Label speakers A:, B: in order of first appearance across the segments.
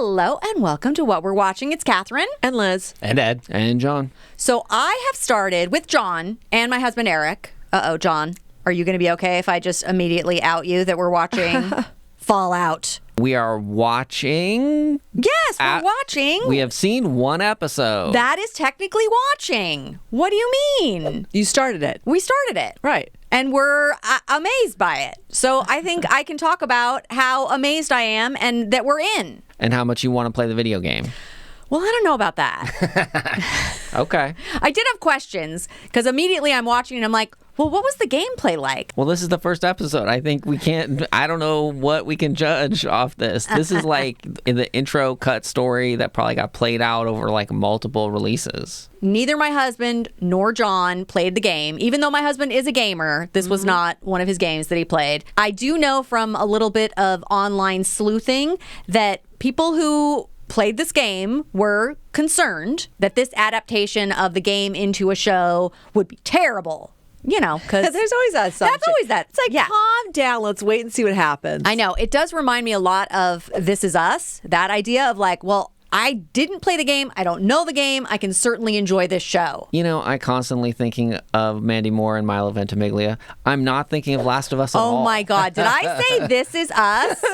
A: Hello and welcome to What We're Watching. It's Katherine.
B: And Liz.
C: And Ed.
D: And John.
A: So I have started with John and my husband Eric. John, are you going to be okay if I just immediately out you that we're watching Fallout?
D: We are watching.
A: Yes, we're watching.
D: We have seen one episode.
A: That is technically watching. What do you mean?
B: You started it.
A: We started it.
B: Right.
A: And we're amazed by it. So I think I can talk about how amazed I am and that we're in.
D: And how much you want to play the video game.
A: Well, I don't know about that.
D: Okay.
A: I did have questions because immediately I'm watching and I'm like, well, what was the gameplay like?
D: Well, this is the first episode. I think we can't, I don't know what we can judge off this. This is like in the intro cut story that probably got played out over like multiple releases.
A: Neither my husband nor John played the game. Even though my husband is a gamer, this was not one of his games that he played. I do know from a little bit of online sleuthing that people who played this game were concerned that this adaptation of the game into a show would be terrible. You know, because
B: there's always that assumption.
A: That's always that.
B: It's like, calm down. Let's wait and see what happens.
A: I know. It does remind me a lot of This Is Us. That idea of like, well, I didn't play the game. I don't know the game. I can certainly enjoy this show.
D: You know, I constantly thinking of Mandy Moore and Milo Ventimiglia. I'm not thinking of Last of Us at all.
A: Oh my God. Did I say This Is Us?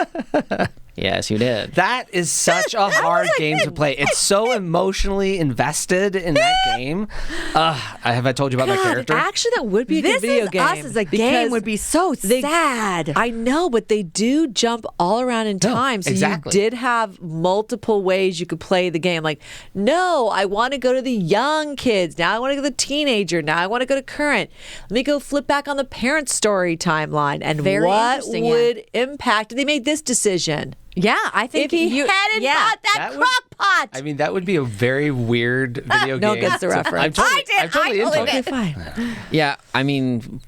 D: Yes, you did.
C: That is such a hard game to play. It's so emotionally invested in that game. Have I told you about my character?
B: Actually, that would be a
A: This
B: good video
A: Is
B: game.
A: Us as a game would be so sad.
B: I know, but they do jump all around in time. So
C: exactly.
B: You did have multiple ways you could play the game. Like, no, I want to go to the young kids. Now I want to go to the teenager. Now I want to go to current. Let me go flip back on the parent story timeline. And
A: Very
B: what
A: interesting,
B: would impact? They made this decision.
A: Yeah, I think
B: If he hadn't bought that crock pot.
C: I mean, that would be a very weird video game.
B: No one gets the reference.
C: I'm totally into
A: believe
C: it.
A: it.
B: Fine.
D: Yeah, I mean,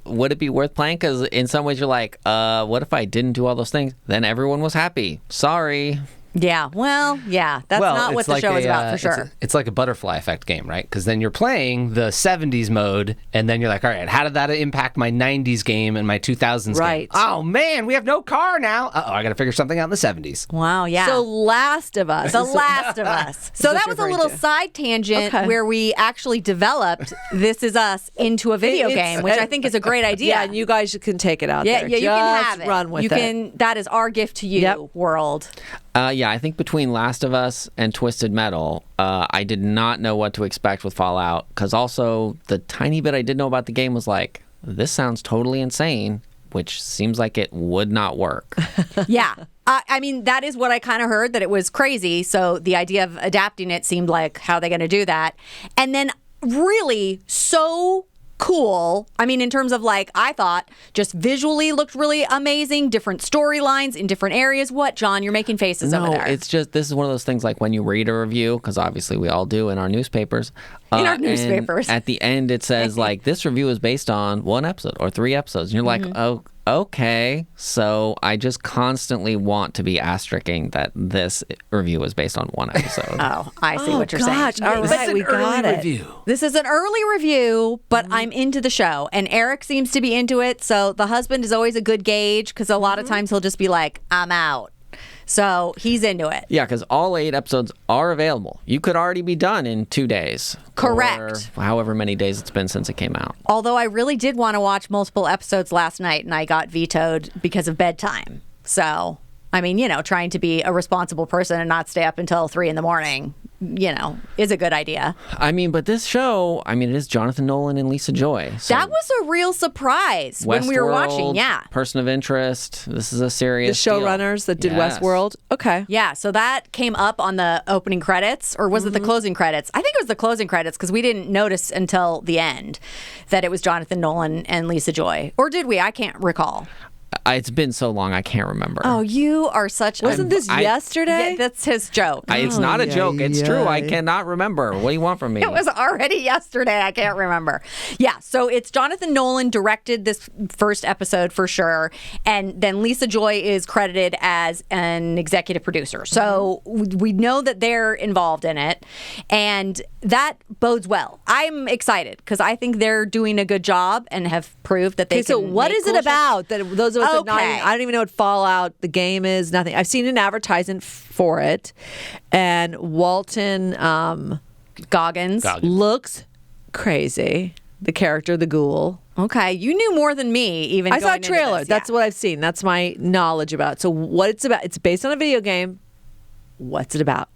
D: would it be worth playing? Because in some ways you're like, what if I didn't do all those things? Then everyone was happy. Sorry.
A: Yeah, well, yeah, that's not what the show is about for sure.
C: It's like a butterfly effect game, right? Because then you're playing the 70s mode, and then you're like, all right, how did that impact my 90s game and my 2000s
B: Right.
C: game? Oh, man, we have no car now. Uh-oh, I got to figure something out in the 70s.
A: Wow, yeah.
B: So Last of Us.
A: The Last of Us. So that was a little side tangent where we actually developed This Is Us into a video game, which I think is a great idea.
B: Yeah, and you guys can take it out
A: yeah,
B: there.
A: yeah, you can have it.
B: Run with
A: you
B: it.
A: can. That is our gift to you, world.
D: Yeah, I think between Last of Us and Twisted Metal, I did not know what to expect with Fallout. Because also, the tiny bit I did know about the game was like, this sounds totally insane, which seems like it would not work.
A: Yeah. I mean, that is what I kind of heard, that it was crazy. So the idea of adapting it seemed like, how are they going to do that? And then really so cool. I mean, in terms of like, I thought just visually looked really amazing, different storylines in different areas. What, John? You're making faces over there.
D: No, it's just, this is one of those things like when you read a review, because obviously we all do in our newspapers.
A: In our newspapers.
D: And at the end, it says like, this review is based on one episode or 3 episodes. And you're like, oh, okay. So I just constantly want to be astericking that this review is based on one episode.
A: Oh, I see what you're saying.
B: All right, we got it.
C: Review.
A: This is an early review, but I'm into the show. And Eric seems to be into it. So the husband is always a good gauge because a lot of times he'll just be like, I'm out. So he's into it.
D: Yeah, because all 8 episodes are available. You could already be done in 2 days.
A: Correct.
D: Or however many days it's been since it came out.
A: Although I really did want to watch multiple episodes last night and I got vetoed because of bedtime. So, I mean, you know, trying to be a responsible person and not stay up until 3 a.m, you know, is a good idea.
D: I mean, but this show, I mean, it is Jonathan Nolan and Lisa Joy. So
A: That was a real surprise when we were watching.
D: Westworld,
A: Yeah.
D: Person of Interest. This is a
B: The
D: serious deal.
B: showrunners that did
D: Yes.
B: Westworld. Okay.
A: Yeah, so that came up on the opening credits, or was it the closing credits? I think it was the closing credits because we didn't notice until the end that it was Jonathan Nolan and Lisa Joy. Or did we? I can't recall.
D: It's been so long, I can't remember.
A: Oh, you are such
B: Wasn't this yesterday?
A: Yeah, that's his joke.
D: It's not a joke. It's true. I
B: yay.
D: cannot remember. What do you want from me?
A: It was already yesterday. I can't remember. Yeah, so it's Jonathan Nolan directed this first episode for sure. And then Lisa Joy is credited as an executive producer. So we know that they're involved in it. And that bodes well. I'm excited because I think they're doing a good job and have proved that they
B: Okay, so
A: can
B: what
A: make
B: is
A: cool
B: it about that those of us
A: Okay.
B: I don't even know what Fallout the game is. Nothing. I've seen an advertisement for it, and Walton
A: Goggins.
B: looks crazy. The character, the ghoul.
A: Okay, you knew more than me. Even
B: I saw a
A: going into
B: trailer.
A: this.
B: That's what I've seen. That's my knowledge about it. So what it's about? It's based on a video game. What's it about?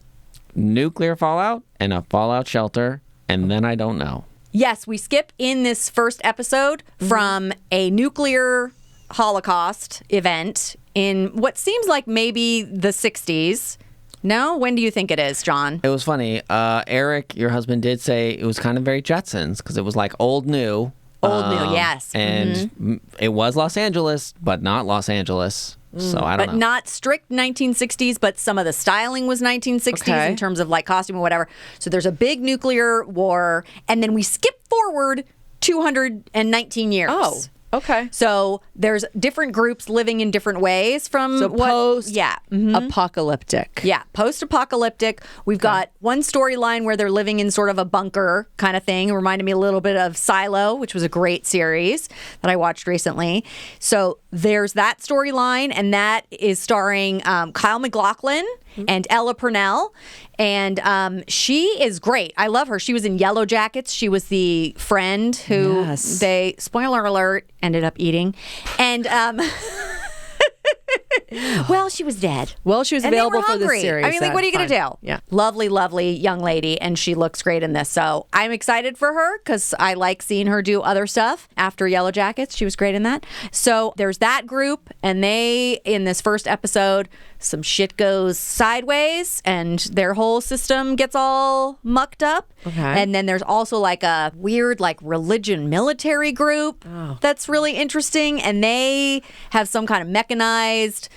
D: Nuclear fallout and a fallout shelter, and then I don't know.
A: Yes, we skip in this first episode from a nuclear holocaust event in what seems like maybe the 60s. No? When do you think it is, John?
D: It was funny. Eric, your husband, did say it was kind of very Jetsons because it was like old new.
A: Old new, yes.
D: And it was Los Angeles, but not Los Angeles. So I don't
A: But
D: know.
A: not strict 1960s, but some of the styling was 1960s
B: Okay.
A: in terms of like costume or whatever. So there's a big nuclear war, and then we skip forward 219 years.
B: Oh, okay.
A: So there's different groups living in different ways from
B: So
A: what,
B: post
A: yeah.
B: apocalyptic.
A: Yeah, post-apocalyptic. We've got one storyline where they're living in sort of a bunker kind of thing. It reminded me a little bit of Silo, which was a great series that I watched recently. So there's that storyline, and that is starring Kyle MacLachlan and Ella Purnell. And she is great. I love her. She was in Yellow Jackets. She was the friend who
B: Yes.
A: they, spoiler alert, ended up eating. And well, she was dead.
B: Well, she was
A: And they
B: available
A: were
B: for this
A: hungry.
B: series.
A: I mean, like, what are you going to
B: Fine.
A: do?
B: Yeah.
A: Lovely, lovely young lady, and she looks great in this. So I'm excited for her because I like seeing her do other stuff after Yellow Jackets. She was great in that. So there's that group, and they, in this first episode, some shit goes sideways, and their whole system gets all mucked up.
B: Okay.
A: And then there's also like a weird, like, religion military group that's really interesting, and they have some kind of mechanized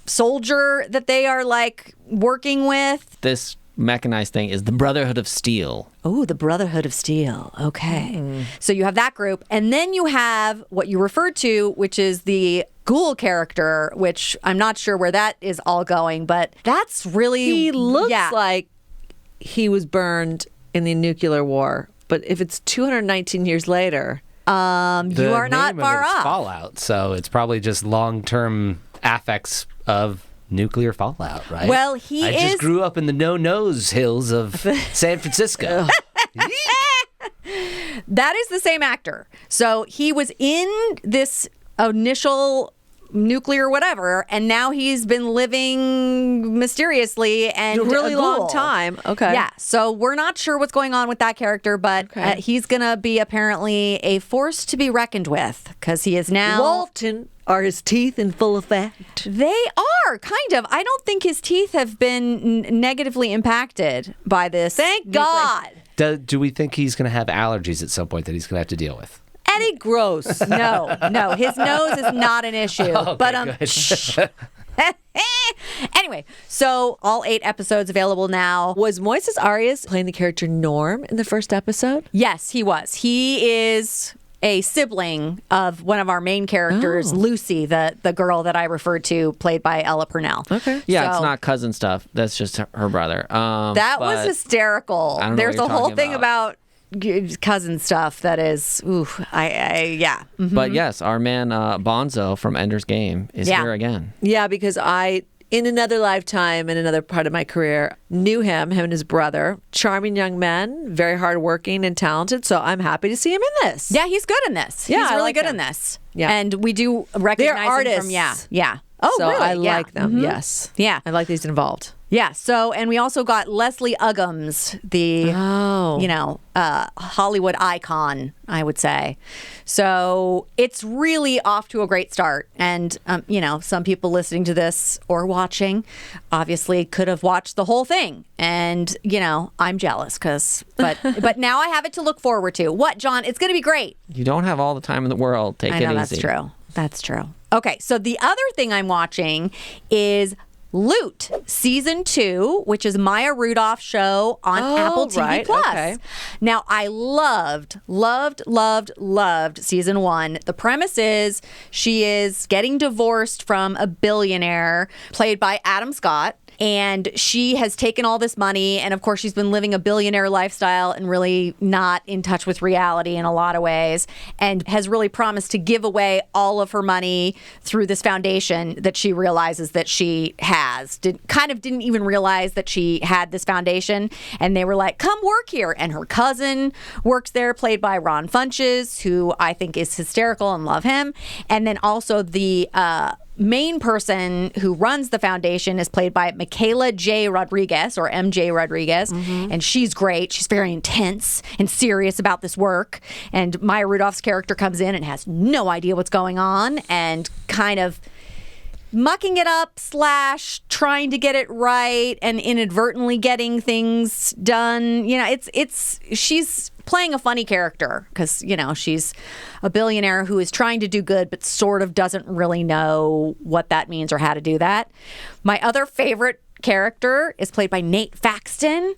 A: soldier that they are like working with.
D: This mechanized thing is the Brotherhood of Steel.
A: Oh, the Brotherhood of Steel. Okay. So you have that group. And then you have what you referred to, which is the ghoul character, which I'm not sure where that is all going, but that's really.
B: He looks
A: yeah.
B: like he was burned in the nuclear war. But if it's 219 years later,
A: you are not far off.
C: Fallout, so it's probably just long-term affects of nuclear fallout, right?
A: Well, he
C: I
A: is-
C: just grew up in the no-nose hills of San Francisco.
A: That is the same actor. So he was in this initial nuclear whatever, and now he's been living mysteriously and
B: A really long
A: ghoul.
B: time. Okay.
A: Yeah. So we're not sure what's going on with that character, but
B: Okay.
A: he's going to be apparently a force to be reckoned with because he is now.
B: Walton, are his teeth in full effect?
A: They are kind of. I don't think his teeth have been negatively impacted by this.
B: Thank God.
C: Do we think he's going to have allergies at some point that he's going to have to deal with?
B: Eddie Gross.
A: No, his nose is not an issue.
C: Okay,
A: but
C: good.
A: Anyway, so all 8 episodes available now.
B: Was Moises Arias playing the character Norm in the first episode?
A: Yes, he was. He is a sibling of one of our main characters, Lucy, the girl that I referred to, played by Ella Purnell.
B: Okay.
D: Yeah, it's
A: So-
D: not cousin stuff. That's just her brother.
A: That was
D: but
A: hysterical.
D: I don't know
A: There's
D: what
A: a
D: you're
A: whole
D: talking
A: thing about cousin stuff that is, ooh, yeah.
D: But yes, our man Bonzo from Ender's Game is
A: Yeah.
D: here again.
B: Yeah, because I, in another lifetime, in another part of my career, knew him and his brother. Charming young men, very hardworking and talented. So I'm happy to see him in this.
A: Yeah, he's good in this.
B: Yeah,
A: he's
B: I
A: really
B: like
A: good
B: him.
A: in this.
B: Yeah.
A: And we do recognize him
B: artists.
A: from, yeah. Oh,
B: so
A: really?
B: I
A: Yeah.
B: like them.
A: Mhm.
B: Yes.
A: Yeah.
B: I like that he's involved.
A: Yeah. So, and we also got Leslie Uggams, the Hollywood icon, I would say. So it's really off to a great start. And some people listening to this or watching obviously could have watched the whole thing. And I'm jealous but now I have it to look forward to. What, John? It's going to be great.
D: You don't have all the time in the world. Take
A: I
D: it
A: know
D: easy.
A: that's true. That's true. Okay, so the other thing I'm watching is Loot season 2, which is Maya Rudolph's show on Apple TV
B: right,
A: Plus.
B: okay.
A: Now, I loved season 1. The premise is she is getting divorced from a billionaire played by Adam Scott. And she has taken all this money, and of course she's been living a billionaire lifestyle and really not in touch with reality in a lot of ways, and has really promised to give away all of her money through this foundation that she realizes that she has. Didn't even realize that she had this foundation, and they were like, come work here. And her cousin works there, played by Ron Funches, who I think is hysterical and love him. And then also the main person who runs the foundation is played by Michaela J. Rodriguez, or MJ Rodriguez, and she's great. She's very intense and serious about this work. And Maya Rudolph's character comes in and has no idea what's going on and kind of mucking it up / trying to get it right and inadvertently getting things done. You know, she's playing a funny character because, you know, she's a billionaire who is trying to do good but sort of doesn't really know what that means or how to do that. My other favorite character is played by Nate Faxton,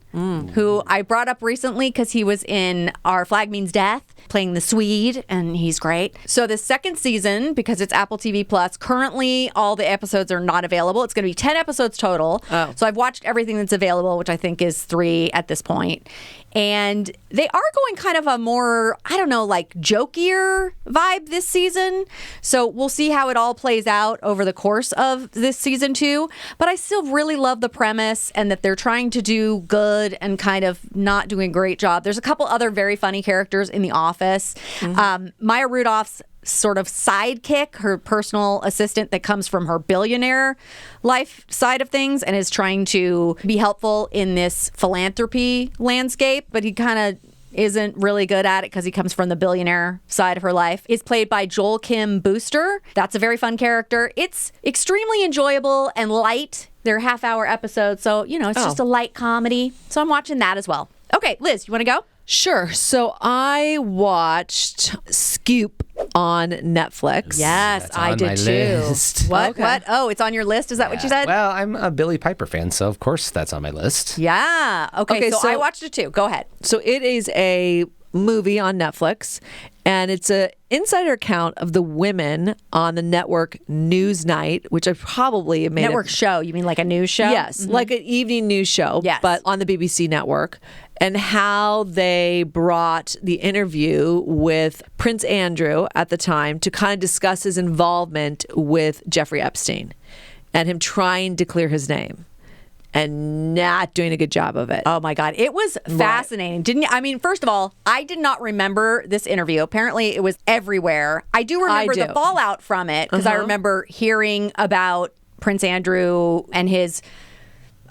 A: who I brought up recently because he was in Our Flag Means Death, playing the Swede, and he's great. So the second season, because it's Apple TV Plus, currently all the episodes are not available. It's going to be 10 episodes total. Oh. So I've watched everything that's available, which I think is 3 at this point. And they are going kind of a more, I don't know, like jokier vibe this season. So we'll see how it all plays out over the course of this season 2. But I still really love the premise and that they're trying to do good and kind of not doing a great job. There's a couple other very funny characters in The Office. Maya Rudolph's sort of sidekick, her personal assistant that comes from her billionaire life side of things and is trying to be helpful in this philanthropy landscape, but he kind of isn't really good at it because he comes from the billionaire side of her life, is played by Joel Kim Booster. That's a very fun character. It's extremely enjoyable and light. They're half-hour episodes, so, you know, it's just a light comedy. So I'm watching that as well. Okay, Liz, you want to go?
B: Sure. So I watched Scoop on Netflix.
A: Yes,
C: That's
A: I
C: on
A: did
C: my
A: too.
C: list.
A: What?
B: Okay.
A: What? Oh, it's on your list? Is that what you said?
C: Well, I'm a Billy Piper fan, so of course that's on my list.
A: Yeah. Okay, so I watched it too. Go ahead.
B: So it is a movie on Netflix, and it's an insider account of the women on the network Newsnight, which I probably made
A: Network show. You mean like a news show?
B: Yes, like an evening news show,
A: Yes.
B: but on the BBC network, and how they brought the interview with Prince Andrew at the time to kind of discuss his involvement with Jeffrey Epstein and him trying to clear his name and not doing a good job of it.
A: Oh my God. It was fascinating. I mean, first of all, I did not remember this interview. Apparently it was everywhere. I do remember the fallout from it because I remember hearing about Prince Andrew and his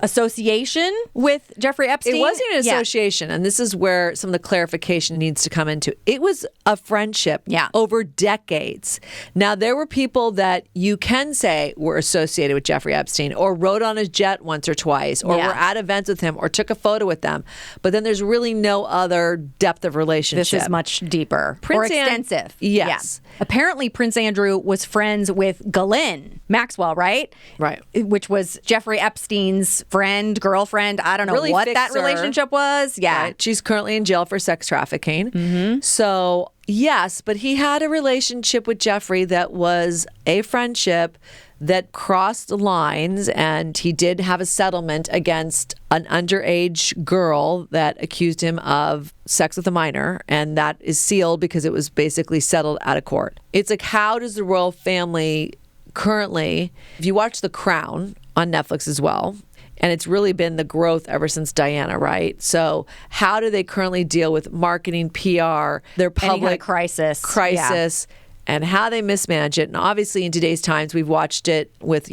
A: association with Jeffrey Epstein.
B: It wasn't an association, and this is where some of the clarification needs to come into. It was a friendship over decades. Now, there were people that you can say were associated with Jeffrey Epstein or rode on his jet once or twice or were at events with him or took a photo with them. But then there's really no other depth of relationship.
A: This is much deeper or extensive.
B: Yes.
A: Yeah. Apparently, Prince Andrew was friends with Ghislaine Maxwell, right?
B: Right.
A: Which was Jeffrey Epstein's friend, girlfriend. I don't know
B: Really
A: what
B: fixed
A: that
B: her.
A: relationship was. Yeah.
B: Right. She's currently in jail for sex trafficking. So, yes, but he had a relationship with Jeffrey that was a friendship that crossed lines, and he did have a settlement against an underage girl that accused him of sex with a minor, and that is sealed because it was basically settled out of court. It's like, how does the royal family currently, if you watch The Crown on Netflix as well, and it's really been the growth ever since Diana, right? So how do they currently deal with marketing, PR, their public
A: Any kind of crisis,
B: and how they mismanage it? And obviously in today's times, we've watched it with,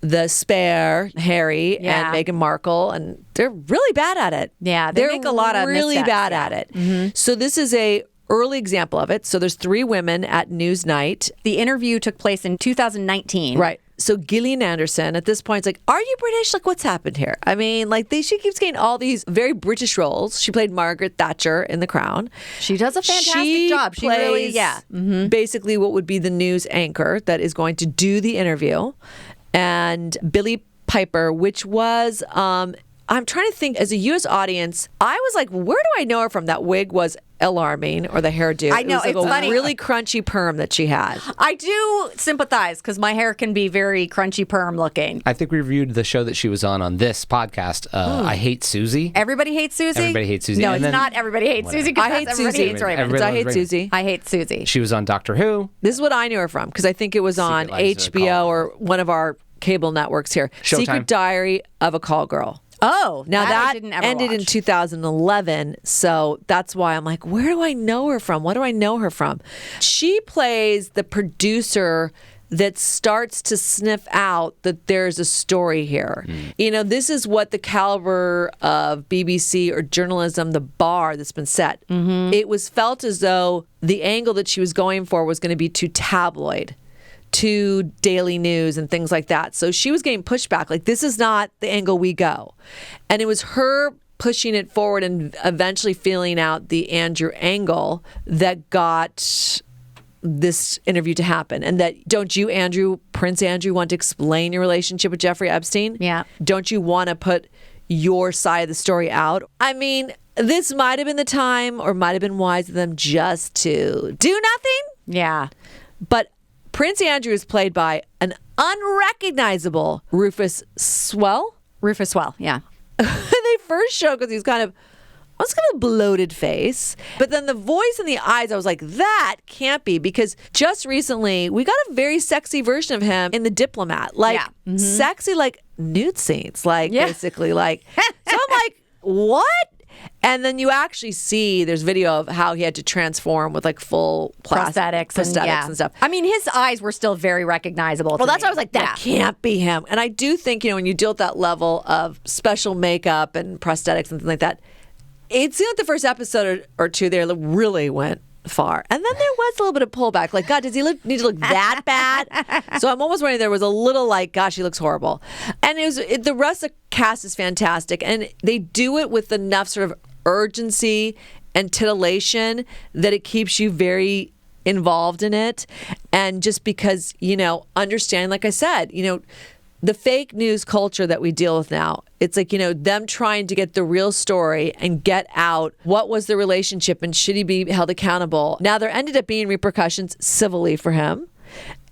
B: the spare Harry and Meghan Markle, and they're really bad at it.
A: Yeah, they make a lot of
B: really
A: missteps,
B: bad at it. So this is a early example of it. So there's 3 women at Newsnight.
A: The interview took place in 2019.
B: Right. So Gillian Anderson at this point is like, are you British? Like, what's happened here? I mean, like, she keeps getting all these very British roles. She played Margaret Thatcher in The Crown.
A: She does a fantastic job. She really,
B: basically what would be the news anchor that is going to do the interview. And Billy Piper, which was, I I'm trying to think, as a U.S. audience, I was like, where do I know her from? That wig was alarming, or the hairdo.
A: I know,
B: it was
A: it's funny.
B: a really crunchy perm that she had.
A: I do sympathize because my hair can be very crunchy perm looking.
C: I think we reviewed the show that she was on this podcast. I Hate Susie.
A: Everybody hates Susie?
C: Everybody hates Susie.
A: No,
C: And
A: it's
C: then-
A: not Everybody Hates
C: Whatever.
A: Susie. 'Cause
B: I
A: that's
B: hate
A: Everybody
B: Susie.
A: Hates Raymond.
C: Everybody
B: I
C: loves
B: hate
C: Raymond.
B: Susie.
A: I hate Susie.
C: She was on Doctor Who.
B: This is what I knew her from, because I think it was on
C: Lives of a Call
B: HBO
C: Girl.
B: or one of our cable networks here.
C: Showtime.
B: Secret Diary of a Call Girl.
A: Oh,
B: Now
A: I
B: that
A: didn't ever
B: ended in
A: watch.
B: 2011, so that's why I'm like, where do I know her from? What do I know her from? She plays the producer that starts to sniff out that there's a story here. You know, this is what the caliber of BBC or journalism, the bar that's been set. It was felt as though the angle that she was going for was going to be too tabloid, to daily news and things like that. So she was getting pushback. Like, this is not the angle we go. And it was her pushing it forward and eventually feeling out the Andrew angle that got this interview to happen. And that, don't you, Andrew, Prince Andrew, want to explain your relationship with Jeffrey Epstein?
A: Yeah.
B: Don't you want to put your side of the story out? I mean, this might have been the time, or might have been wise of them just to do nothing.
A: Yeah.
B: But Prince Andrew is played by an unrecognizable Rufus Swell.
A: Rufus Swell, yeah.
B: They first show because he's kind of a bloated face. But then the voice and the eyes, I was like, that can't be, because just recently we got a very sexy version of him in The Diplomat. Like, sexy, like nude scenes, like basically, like. So I'm like, what? And then you actually see there's video of how he had to transform with like full
A: Prosthetics
B: and stuff.
A: I mean, his eyes were still very recognizable.
B: Well,
A: to
B: that's
A: me.
B: why I was like, that can't be him. And I do think, when you deal with that level of special makeup and prosthetics and things like that, it seemed like the first episode or two there really went far. And then there was a little bit of pullback. Like, God, does he need to look that bad? So I'm almost wondering there was a little like, gosh, he looks horrible. And the rest of the cast is fantastic. And they do it with enough sort of urgency and titillation that it keeps you very involved in it. And just because, understand, like I said, the fake news culture that we deal with now, it's like, them trying to get the real story and get out what was the relationship and should he be held accountable. Now, there ended up being repercussions civilly for him.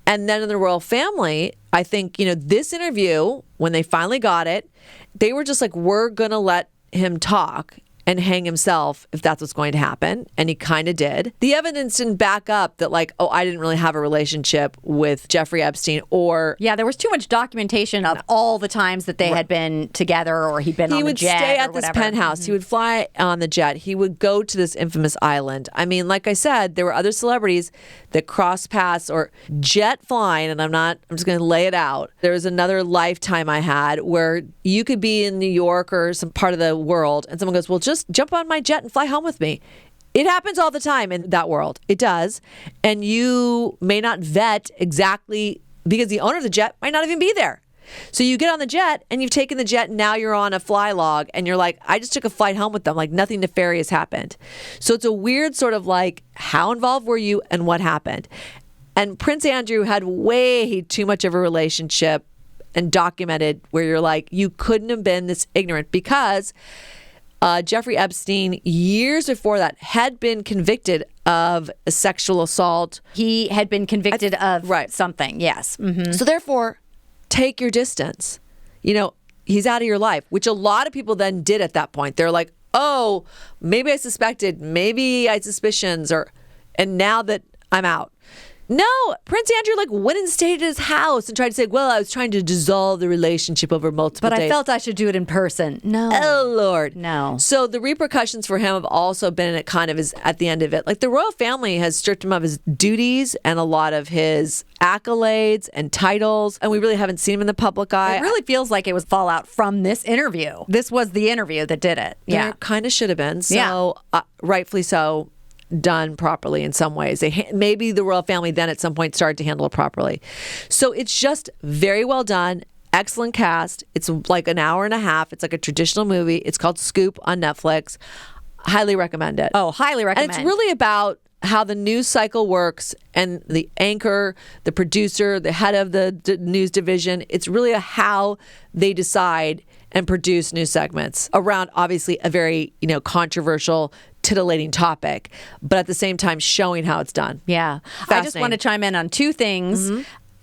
B: And then in the royal family, I think, this interview, when they finally got it, they were just like, we're going to let him talk and hang himself if that's what's going to happen. And he kind of did. The evidence didn't back up that, like, oh, I didn't really have a relationship with Jeffrey Epstein, or...
A: Yeah, there was too much documentation of all the times that they had been together, or he'd been on the jet.
B: He would stay
A: or
B: at this
A: whatever.
B: penthouse. He would fly on the jet. He would go to this infamous island. I mean, like I said, there were other celebrities that crossed paths or jet flying, and I'm just going to lay it out. There was another lifetime I had where you could be in New York or some part of the world, and someone goes, well, just jump on my jet and fly home with me. It happens all the time in that world. It does. And you may not vet exactly, because the owner of the jet might not even be there. So you get on the jet and you've taken the jet and now you're on a fly log and you're like, I just took a flight home with them. Like, nothing nefarious happened. So it's a weird sort of like, how involved were you and what happened? And Prince Andrew had way too much of a relationship and documented where you're like, you couldn't have been this ignorant, because Jeffrey Epstein, years before that, had been convicted of a sexual assault.
A: He had been convicted of something, yes. Mm-hmm.
B: So therefore, take your distance. He's out of your life, which a lot of people then did at that point. They're like, oh, maybe I suspected, maybe I had suspicions, and now that I'm out. No, Prince Andrew went and stayed at his house and tried to say, well, I was trying to dissolve the relationship over multiple days.
A: But I felt I should do it in person. No.
B: Oh, Lord.
A: No.
B: So the repercussions for him have also been at the end of it. Like, the royal family has stripped him of his duties and a lot of his accolades and titles, and we really haven't seen him in the public eye.
A: It really feels like it was fallout from this interview. This was the interview that did it.
B: There kind of should have been. So rightfully so, done properly in some ways. Maybe the royal family then at some point started to handle it properly. So it's just very well done. Excellent cast. It's like an hour and a half. It's like a traditional movie. It's called Scoop on Netflix. Highly recommend it.
A: Oh, highly recommend.
B: And it's really about how the news cycle works, and the anchor, the producer, the head of the news division. It's really how they decide and produce news segments around obviously a very, controversial, titillating topic, but at the same time showing how it's done.
A: Yeah. I just want to chime in on two things.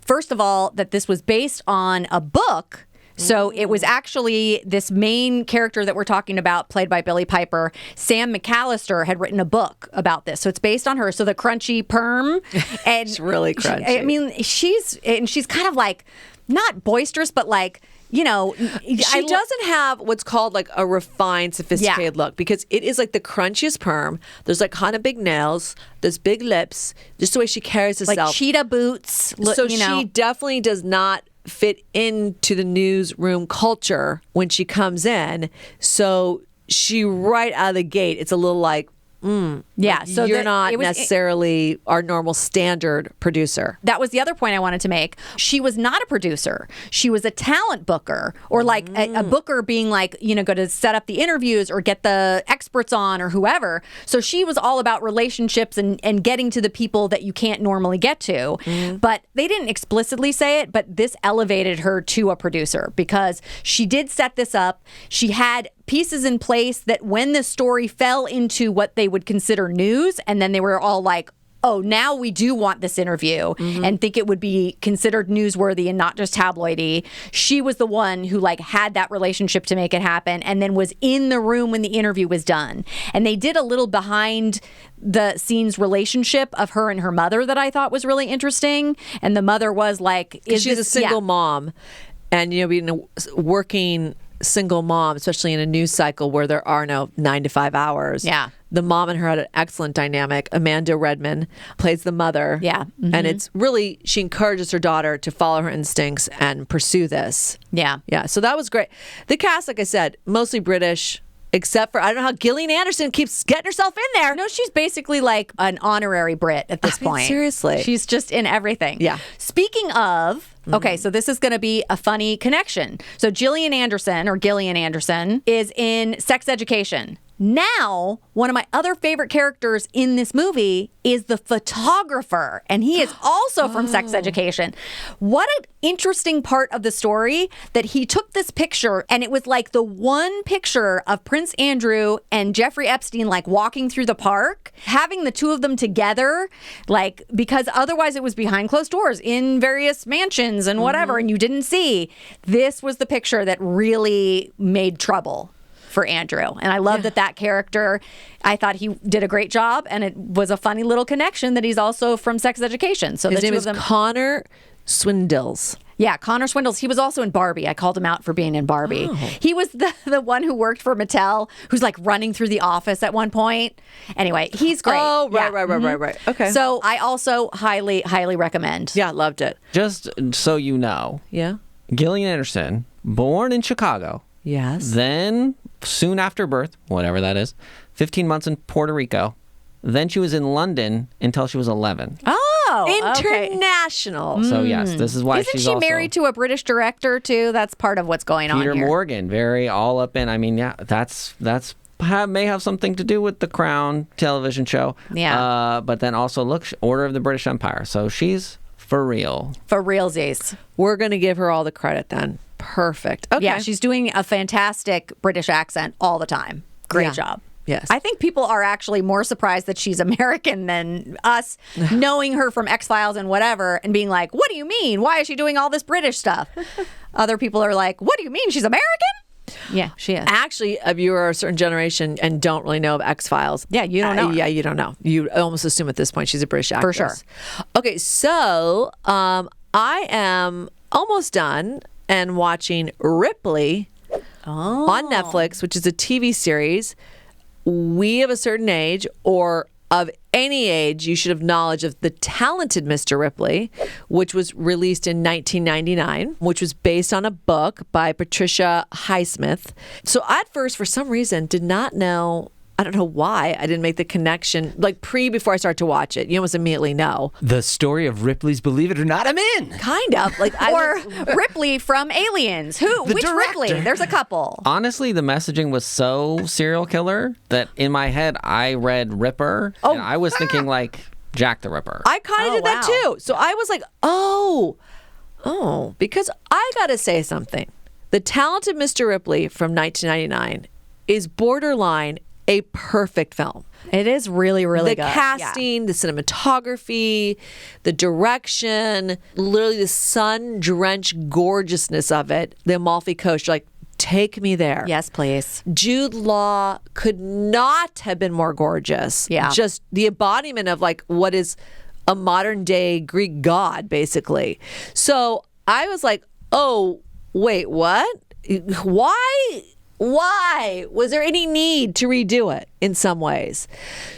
A: First of all, that this was based on a book. So it was actually this main character that we're talking about, played by Billie Piper. Sam McAllister had written a book about this. So it's based on her. So the crunchy perm. And
B: it's really crunchy.
A: I mean, she's kind of like, not boisterous, but like, she
B: doesn't have what's called like a refined, sophisticated look, because it is like the crunchiest perm. There's like kind of big nails, there's big lips, just the way she carries herself.
A: Like cheetah boots.
B: So she definitely does not fit into the newsroom culture when she comes in. So she right out of the gate, it's a little like,
A: yeah. So
B: you're not necessarily our normal standard producer.
A: That was the other point I wanted to make. She was not a producer. She was a talent booker, or like a booker being like, go to set up the interviews or get the experts on or whoever. So she was all about relationships and getting to the people that you can't normally get to. But they didn't explicitly say it, but this elevated her to a producer because she did set this up. She had pieces in place that when the story fell into what they would consider news, and then they were all like, oh, now we do want this interview and think it would be considered newsworthy and not just tabloidy. She was the one who like had that relationship to make it happen and then was in the room when the interview was done. And they did a little behind the scenes relationship of her and her mother that I thought was really interesting. And the mother was like,
B: she's a single mom, and being a working single mom, especially in a news cycle where there are no 9 to 5 hours.
A: Yeah.
B: The mom and her had an excellent dynamic. Amanda Redman plays the mother.
A: Yeah.
B: And it's really, she encourages her daughter to follow her instincts and pursue this.
A: Yeah.
B: Yeah. So that was great. The cast, like I said, mostly British, except for, I don't know how Gillian Anderson keeps getting herself in there.
A: No, she's basically like an honorary Brit at this point.
B: Seriously.
A: She's just in everything.
B: Yeah.
A: Speaking of, okay, so this is going to be a funny connection. So Gillian Anderson is in Sex Education. Now, one of my other favorite characters in this movie is the photographer, and he is also from Sex Education. What an interesting part of the story that he took this picture, and it was like the one picture of Prince Andrew and Jeffrey Epstein like walking through the park, having the two of them together, like because otherwise it was behind closed doors in various mansions and whatever, and you didn't see. This was the picture that really made trouble for Andrew. And I love that character, I thought he did a great job, and it was a funny little connection that he's also from Sex Education. So
B: his
A: the
B: name
A: two
B: is
A: of them,
B: Connor Swindles.
A: Yeah, Connor Swindles. He was also in Barbie. I called him out for being in Barbie. Oh. He was the one who worked for Mattel, who's like running through the office at one point. Anyway, he's great.
B: Oh, right. Okay.
A: So I also highly, highly recommend.
B: Yeah, loved it.
D: Just so you know, Gillian Anderson, born in Chicago.
B: Yes.
D: Then, soon after birth, whatever that is, 15 months in Puerto Rico. Then she was in London until she was 11.
A: Oh,
B: international.
D: So yes, this is why
A: Isn't
D: she's
A: she
D: also
A: married to a British director too? That's part of what's going on
D: Peter
A: here.
D: Morgan, very all up in. I mean, yeah, that's may have something to do with the Crown television show.
A: Yeah.
D: But then also look, Order of the British Empire. So she's for real.
A: For realsies.
B: We're going to give her all the credit then. Perfect. Okay.
A: Yeah, she's doing a fantastic British accent all the time. Great job.
B: Yes.
A: I think people are actually more surprised that she's American than us, knowing her from X-Files and whatever, and being like, what do you mean? Why is she doing all this British stuff? Other people are like, what do you mean? She's American? Yeah, she is.
B: Actually, if you are a certain generation and don't really know of X-Files.
A: Yeah, you don't know.
B: Yeah, you don't know. You almost assume at this point she's a British actress.
A: For sure.
B: Okay, so I am almost done and watching Ripley on Netflix, which is a TV series. We of a certain age or of any age, you should have knowledge of The Talented Mr. Ripley, which was released in 1999, which was based on a book by Patricia Highsmith. So at first, for some reason, did not know, I don't know why I didn't make the connection, like before I start to watch it. You almost immediately know.
C: The story of Ripley's Believe It or Not, I'm in.
B: Kind of. Like
A: or Ripley from Aliens. Which
C: director.
A: Ripley? There's a couple.
D: Honestly, the messaging was so serial killer that in my head, I read Ripper. And I was thinking like Jack the Ripper.
B: I kind of did that too. So I was like, oh, because I got to say something. The Talented Mr. Ripley from 1999 is borderline a perfect film.
A: It is really, really
B: The
A: good.
B: casting, the cinematography, the direction, literally the sun-drenched gorgeousness of it. The Amalfi Coast, you're like, take me there.
A: Yes, please.
B: Jude Law could not have been more gorgeous.
A: Yeah.
B: Just the embodiment of like what is a modern day Greek god, basically. So I was like, oh, wait, what? Why? Was there any need to redo it in some ways?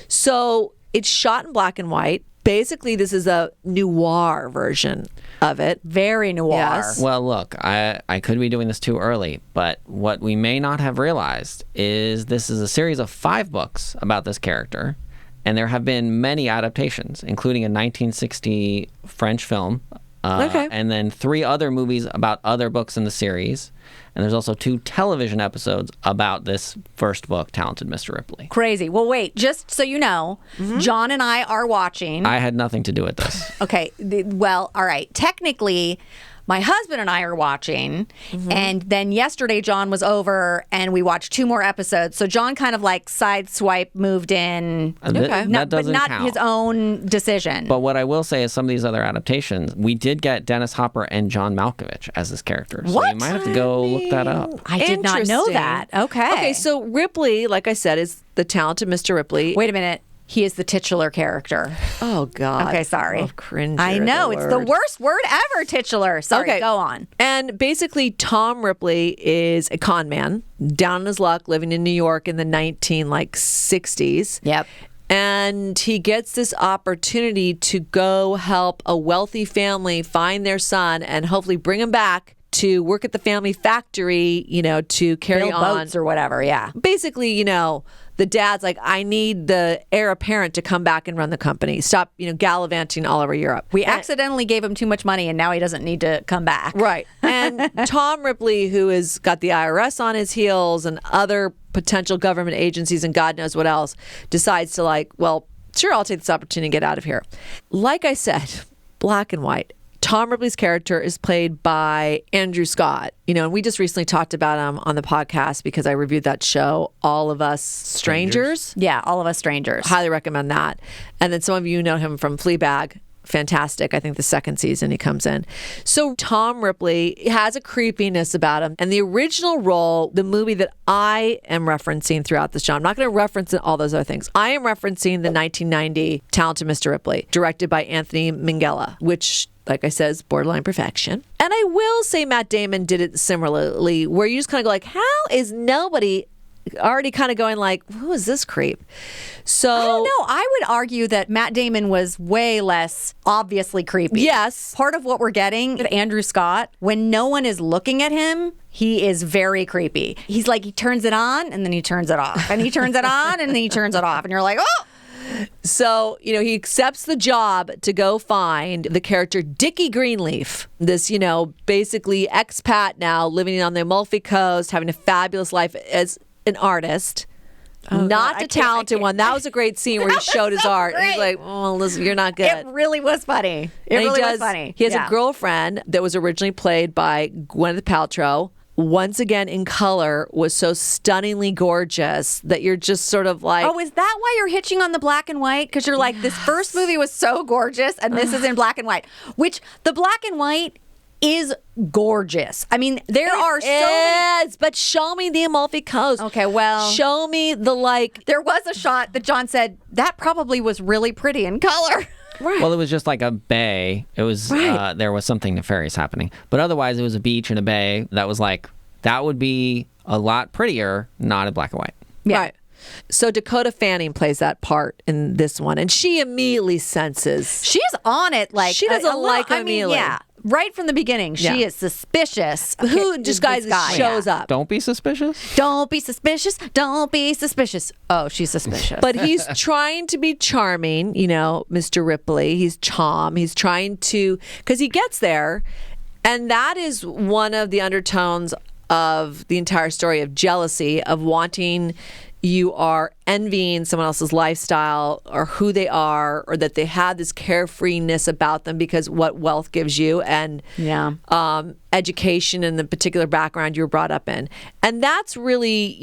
B: So it's shot in black and white. Basically, this is a noir version of it.
A: Very noir.
B: Yes.
D: Well, look, I could be doing this too early, but what we may not have realized is this is a series of 5 books about this character, and there have been many adaptations, including a 1960 French film,
B: Okay.
D: and then 3 other movies about other books in the series, and there's also 2 television episodes about this first book, Talented Mr. Ripley.
A: Crazy. Well, wait, just so you know, John and I are watching.
D: I had nothing to do with this.
A: Okay. Well, all right. Technically, my husband and I are watching. And then yesterday, John was over and we watched 2 more episodes. So John kind of like sideswipe moved in.
B: Okay.
A: But
D: doesn't
A: not
D: count.
A: his own decision.
D: But what I will say is some of these other adaptations, we did get Dennis Hopper and John Malkovich as this character. So
A: What?
D: you might have to go look that up.
A: I did not know
B: Interesting.
A: that. Okay.
B: Okay, so Ripley, like I said, is the Talented Mr. Ripley.
A: Wait a minute. He is the titular character.
B: Oh, God.
A: Okay, sorry.
B: Oh, cringe.
A: I know. It's the worst word ever, titular. Sorry,
B: Okay.
A: go on.
B: And basically, Tom Ripley is a con man, down on his luck, living in New York in the 1960s.
A: Yep.
B: And he gets this opportunity to go help a wealthy family find their son and hopefully bring him back to work at the family factory, to carry
A: Build
B: on.
A: boats or whatever, yeah.
B: Basically, the dad's like, I need the heir apparent to come back and run the company. Stop, gallivanting all over Europe.
A: We accidentally gave him too much money and now he doesn't need to come back.
B: Right. And Tom Ripley, who has got the IRS on his heels and other potential government agencies and God knows what else, decides to sure, I'll take this opportunity and get out of here. Like I said, black and white. Tom Ripley's character is played by Andrew Scott, and we just recently talked about him on the podcast because I reviewed that show, All of Us Strangers.
A: Yeah, All of Us Strangers.
B: Highly recommend that. And then some of you know him from Fleabag. Fantastic. I think the 2nd season he comes in. So Tom Ripley has a creepiness about him. And the original role, the movie that I am referencing throughout this show, I'm not going to reference all those other things. I am referencing the 1990 Talented Mr. Ripley, directed by Anthony Minghella, which, like I said, is borderline perfection. And I will say Matt Damon did it similarly, where you just kind of go like, how is nobody already kind of going like, who is this creep? So
A: I don't know. I would argue that Matt Damon was way less obviously creepy.
B: Yes.
A: Part of what we're getting with Andrew Scott, when no one is looking at him, he is very creepy. He's like, he turns it on and then he turns it off. And he turns it on and then he turns it off. And you're like, oh!
B: So, he accepts the job to go find the character Dickie Greenleaf, this, basically expat now living on the Amalfi Coast, having a fabulous life as an artist. Not
A: God,
B: the talented one. That was a great scene where he showed his
A: so
B: art. And he's
A: great.
B: like, oh, listen, you're not good.
A: It really was funny. It
B: And
A: really was funny.
B: He has
A: Yeah.
B: a girlfriend that was originally played by Gwyneth Paltrow. Once again, in color, was so stunningly gorgeous that you're just sort of like,
A: Oh, is that why you're hitching on the black and white? Because you're like, this first movie was so gorgeous and this is in black and white, which the black and white is gorgeous. I mean, there are so many.
B: but show me the Amalfi Coast.
A: Okay, well.
B: Show me the
A: There was a shot that John said, that probably was really pretty in color.
D: Well, it was just like a bay. It was
B: Right.
D: there was something nefarious happening, but otherwise it was a beach and a bay. That was like that would be a lot prettier, not in black and white.
A: Yeah.
B: Right. So Dakota Fanning plays that part in this one, and she immediately senses.
A: She's on it like
B: She doesn't like him
A: I mean,
B: immediately.
A: yeah. Right from the beginning, she
B: Yeah.
A: is suspicious.
B: Who
A: Okay,
B: just
A: this
B: guys
A: guy.
B: shows
A: Yeah.
B: up.
D: Don't be suspicious.
A: Don't be suspicious. Don't be suspicious. Oh, she's suspicious.
B: But he's trying to be charming, Mr. Ripley. He's Tom. He's trying to, because he gets there, and that is one of the undertones of the entire story of jealousy, of wanting you are envying someone else's lifestyle or who they are, or that they have this carefreeness about them because what wealth gives you, and education and the particular background you were brought up in. And that's really,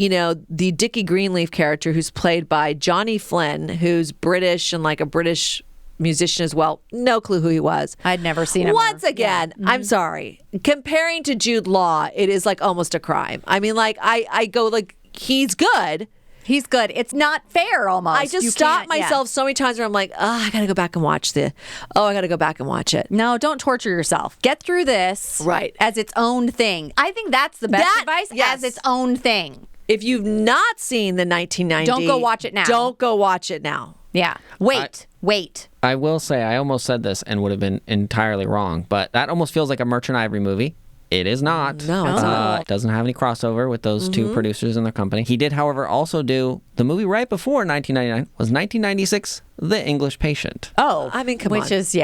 B: the Dickie Greenleaf character, who's played by Johnny Flynn, who's British and like a British musician as well. No clue who he was.
A: I'd never seen him.
B: Once again, I'm sorry. Comparing to Jude Law, it is like almost a crime. I mean, like I go like, he's good.
A: He's good. It's not fair almost.
B: I just stop myself so many times where I'm like, I got to go back and watch I got to go back and watch it.
A: No, don't torture yourself. Get through this as its own thing. I think that's the best advice, as its own thing.
B: If you've not seen the 1990,
A: don't go watch it now.
B: Don't go watch it now.
A: Yeah. Wait.
D: I will say, I almost said this and would have been entirely wrong, but that almost feels like a Merchant Ivory movie. It is not.
B: No, it's not.
D: It doesn't have any crossover with those two producers and their company. He did, however, also do the movie right before 1999 was 1996, The English Patient.
A: Oh,
B: I mean, come on.
A: Which is,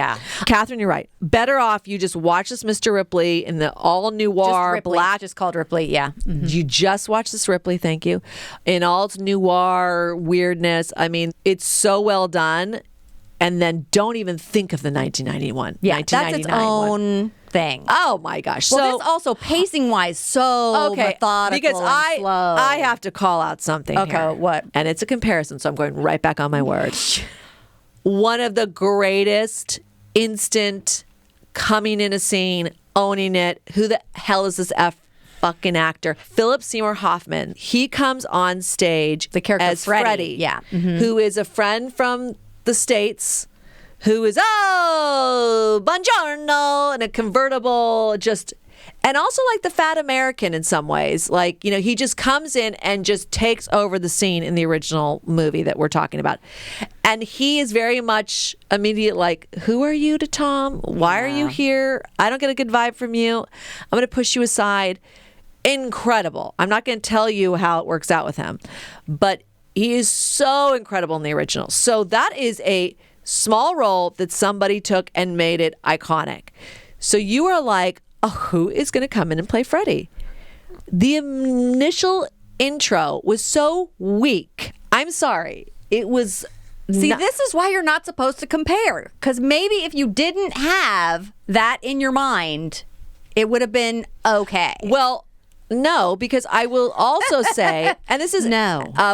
B: Katherine, you're right. Better off you just watch this Mr. Ripley in the all noir black.
A: Just called Ripley, yeah. Mm-hmm.
B: You just watch this Ripley, thank you, in all its noir weirdness. I mean, it's so well done. And then don't even think of the 1991.
A: Yeah, that's its own thing.
B: Oh my gosh!
A: Well, this also pacing wise, so methodical
B: because
A: and slow.
B: I have to call out something.
A: Okay,
B: here.
A: what?
B: And it's a comparison, so I'm going right back on my word. One of the greatest instant coming in a scene, owning it. Who the hell is this fucking actor? Philip Seymour Hoffman. He comes on stage,
A: the character
B: as Freddie, who is a friend from the States, who is buongiorno in a convertible, and also like the fat American in some ways. Like, he just comes in and just takes over the scene in the original movie that we're talking about. And he is very much immediate, like, who are you to Tom? Why are you here? I don't get a good vibe from you. I'm going to push you aside. Incredible. I'm not going to tell you how it works out with him, but he is so incredible in the original. So that is a small role that somebody took and made it iconic. So you are like, who is going to come in and play Freddie? The initial intro was so weak. I'm sorry. It was...
A: See, this is why you're not supposed to compare. Because maybe if you didn't have that in your mind, it would have been okay.
B: Well... No, because I will also say, and this is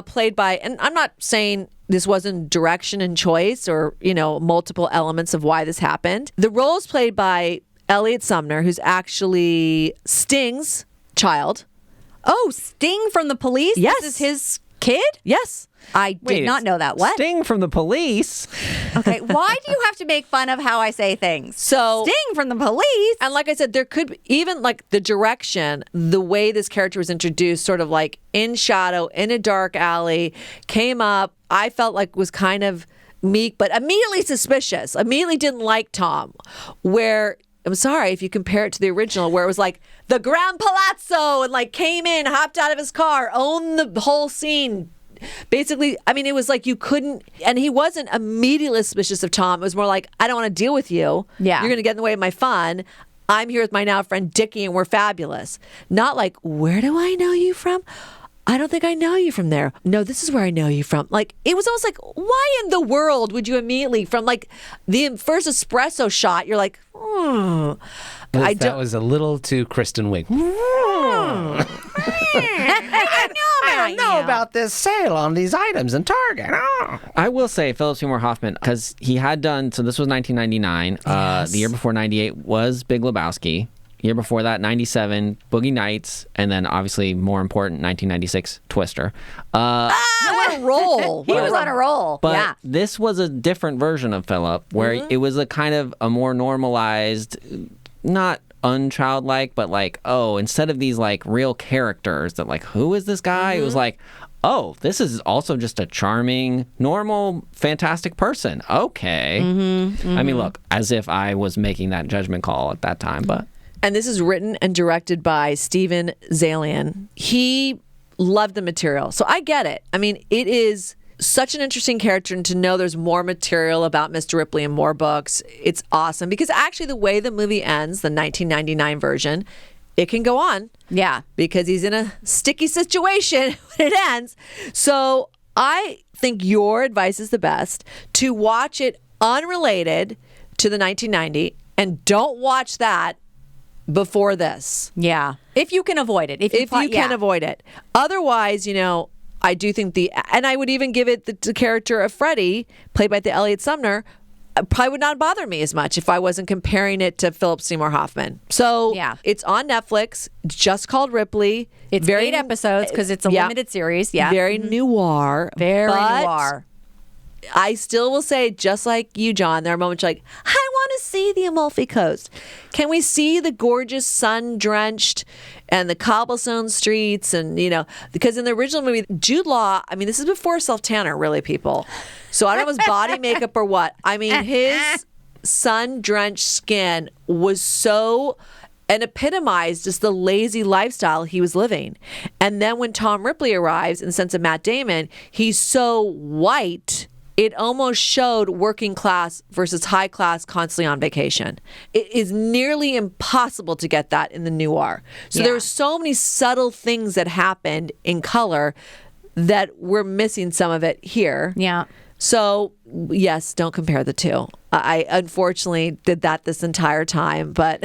B: played by, and I'm not saying this wasn't direction and choice or, multiple elements of why this happened. The role is played by Elliot Sumner, who's actually Sting's child.
A: Oh, Sting from the Police?
B: Yes.
A: This is his kid?
B: Yes.
A: I did not know that. What?
D: Sting from the Police?
A: Okay, why do you have to make fun of how I say things?
B: So
A: Sting from the Police.
B: And like I said, there could be, even like the direction, the way this character was introduced, sort of like in shadow, in a dark alley, came up, I felt like was kind of meek, but immediately suspicious, immediately didn't like Tom, where... I'm sorry if you compare it to the original where it was like the Grand Palazzo and like came in, hopped out of his car, owned the whole scene. Basically, I mean, it was like you couldn't, and he wasn't immediately suspicious of Tom. It was more like, I don't want to deal with you.
A: Yeah.
B: You're going to get in the way of my fun. I'm here with my now friend Dickie and we're fabulous. Not like, where do I know you from? I don't think I know you from there. No, this is where I know you from. Like, it was almost like, why in the world would you immediately, from like the first espresso shot, you're like,
C: That was a little too Kristen Wiig. I don't know about this sale on these items in Target. Oh.
D: I will say Philip Seymour Hoffman, because he had done, so this was 1999.
B: Yes.
D: The year before 98 was Big Lebowski. Year before that, 97, Boogie Nights, and then obviously more important, 1996, Twister.
A: What a roll. He was on a roll.
D: But this was a different version of Philip, where it was a kind of a more normalized, not unchildlike, but like, instead of these like real characters that like, who is this guy? It was like, this is also just a charming, normal, fantastic person. Okay. I mean, look, as if I was making that judgment call at that time, but...
B: And this is written and directed by Steven Zalian. He loved the material. So I get it. I mean, it is such an interesting character, and to know there's more material about Mr. Ripley and more books, it's awesome. Because actually the way the movie ends, the 1999 version, it can go on.
A: Yeah.
B: Because he's in a sticky situation when it ends. So I think your advice is the best, to watch it unrelated to the 1990, and don't watch that before this.
A: Yeah. If you can avoid it. If you
B: can avoid it. Otherwise, I do think and I would even give it the character of Freddie, played by the Elliot Sumner, probably would not bother me as much if I wasn't comparing it to Philip Seymour Hoffman. So it's on Netflix. It's just called Ripley.
A: It's very 8 episodes because it's a limited series. Yeah.
B: Very noir.
A: Very noir.
B: I still will say, just like you, John, there are moments like, I want to see the Amalfi Coast. Can we see the gorgeous sun-drenched and the cobblestone streets? And, because in the original movie, Jude Law, this is before self-tanner, really, people. So I don't know if it was body makeup or what. His sun-drenched skin was so... and epitomized just the lazy lifestyle he was living. And then when Tom Ripley arrives, in the sense of Matt Damon, he's so white, it almost showed working class versus high class constantly on vacation. It is nearly impossible to get that in the noir. So there were so many subtle things that happened in color that we're missing some of it here.
A: Yeah.
B: So, yes, don't compare the two. I unfortunately did that this entire time, but...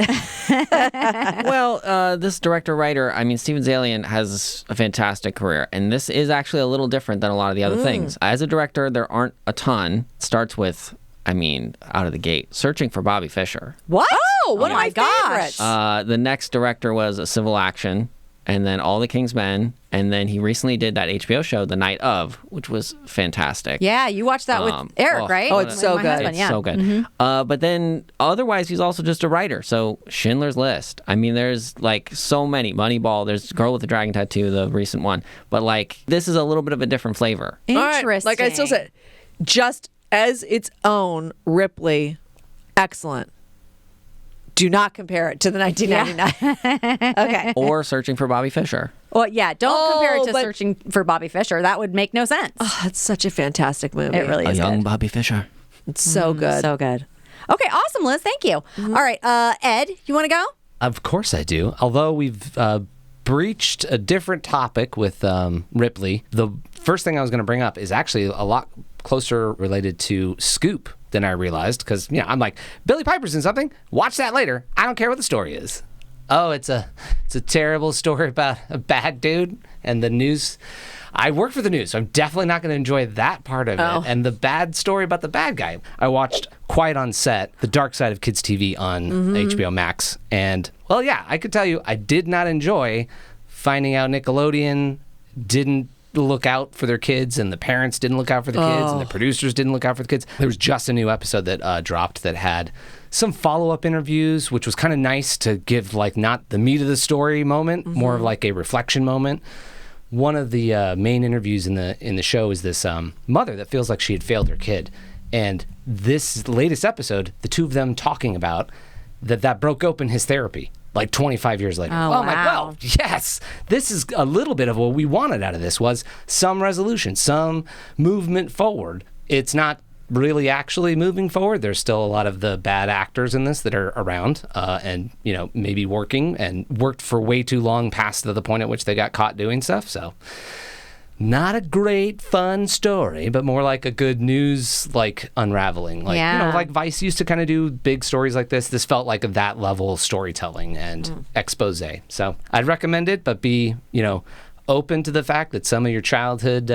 D: Well, this director-writer, Steven Zaillian has a fantastic career, and this is actually a little different than a lot of the other things. As a director, there aren't a ton. It starts with, out of the gate, Searching for Bobby Fischer.
A: What?
B: Oh, one of my favorites.
D: The next director was a Civil Action, and then All the King's Men, and then he recently did that HBO show, The Night Of, which was fantastic.
A: Yeah, you watched that with Eric, right?
B: Oh, it's so
A: My
B: good.
A: husband,
D: It's so good. But then otherwise, he's also just a writer. So Schindler's List. There's so many. Moneyball. There's Girl with the Dragon Tattoo, the recent one. But this is a little bit of a different flavor.
A: Interesting.
B: All right, like I still said, just as its own, Ripley, excellent. Do not compare it to the 1999. Okay.
D: Or Searching for Bobby Fischer.
A: Well, yeah, don't compare it to Searching for Bobby Fischer. That would make no sense.
B: Oh, it's such a fantastic movie.
A: It really
D: A
A: is
D: young
A: good.
D: Bobby Fischer.
B: It's so good.
A: So good. Okay, awesome, Liz. Thank you. All right, Ed, you want to go?
C: Of course I do. Although we've breached a different topic with Ripley, the first thing I was going to bring up is actually a lot closer related to Scoop than I realized, because I'm like, Billy Piper's in something, watch that later, I don't care what the story is. Oh, it's a terrible story about a bad dude, and the news. I work for the news, so I'm definitely not going to enjoy that part of it. And the bad story about the bad guy. I watched Quiet on Set, The Dark Side of Kids TV on HBO Max, and I could tell you I did not enjoy finding out Nickelodeon didn't look out for their kids, and the parents didn't look out for the kids, and the producers didn't look out for the kids. There was just a new episode that dropped that had some follow-up interviews, which was kind of nice to give not the meat of the story moment, more of a reflection moment. One of the main interviews in the show is this mother that feels like she had failed her kid, and this latest episode, the two of them talking about that broke open his therapy 25 years later.
A: Oh,
C: I'm like, well, yes, this is a little bit of what we wanted out of this, was some resolution, some movement forward. It's not really actually moving forward. There's still a lot of the bad actors in this that are around and, maybe working and worked for way too long past the point at which they got caught doing stuff. So not a great, fun story, but more like a good news, unraveling. Like Vice used to kind of do big stories like this. This felt like that level of storytelling and expose. So I'd recommend it, but be, open to the fact that some of your childhood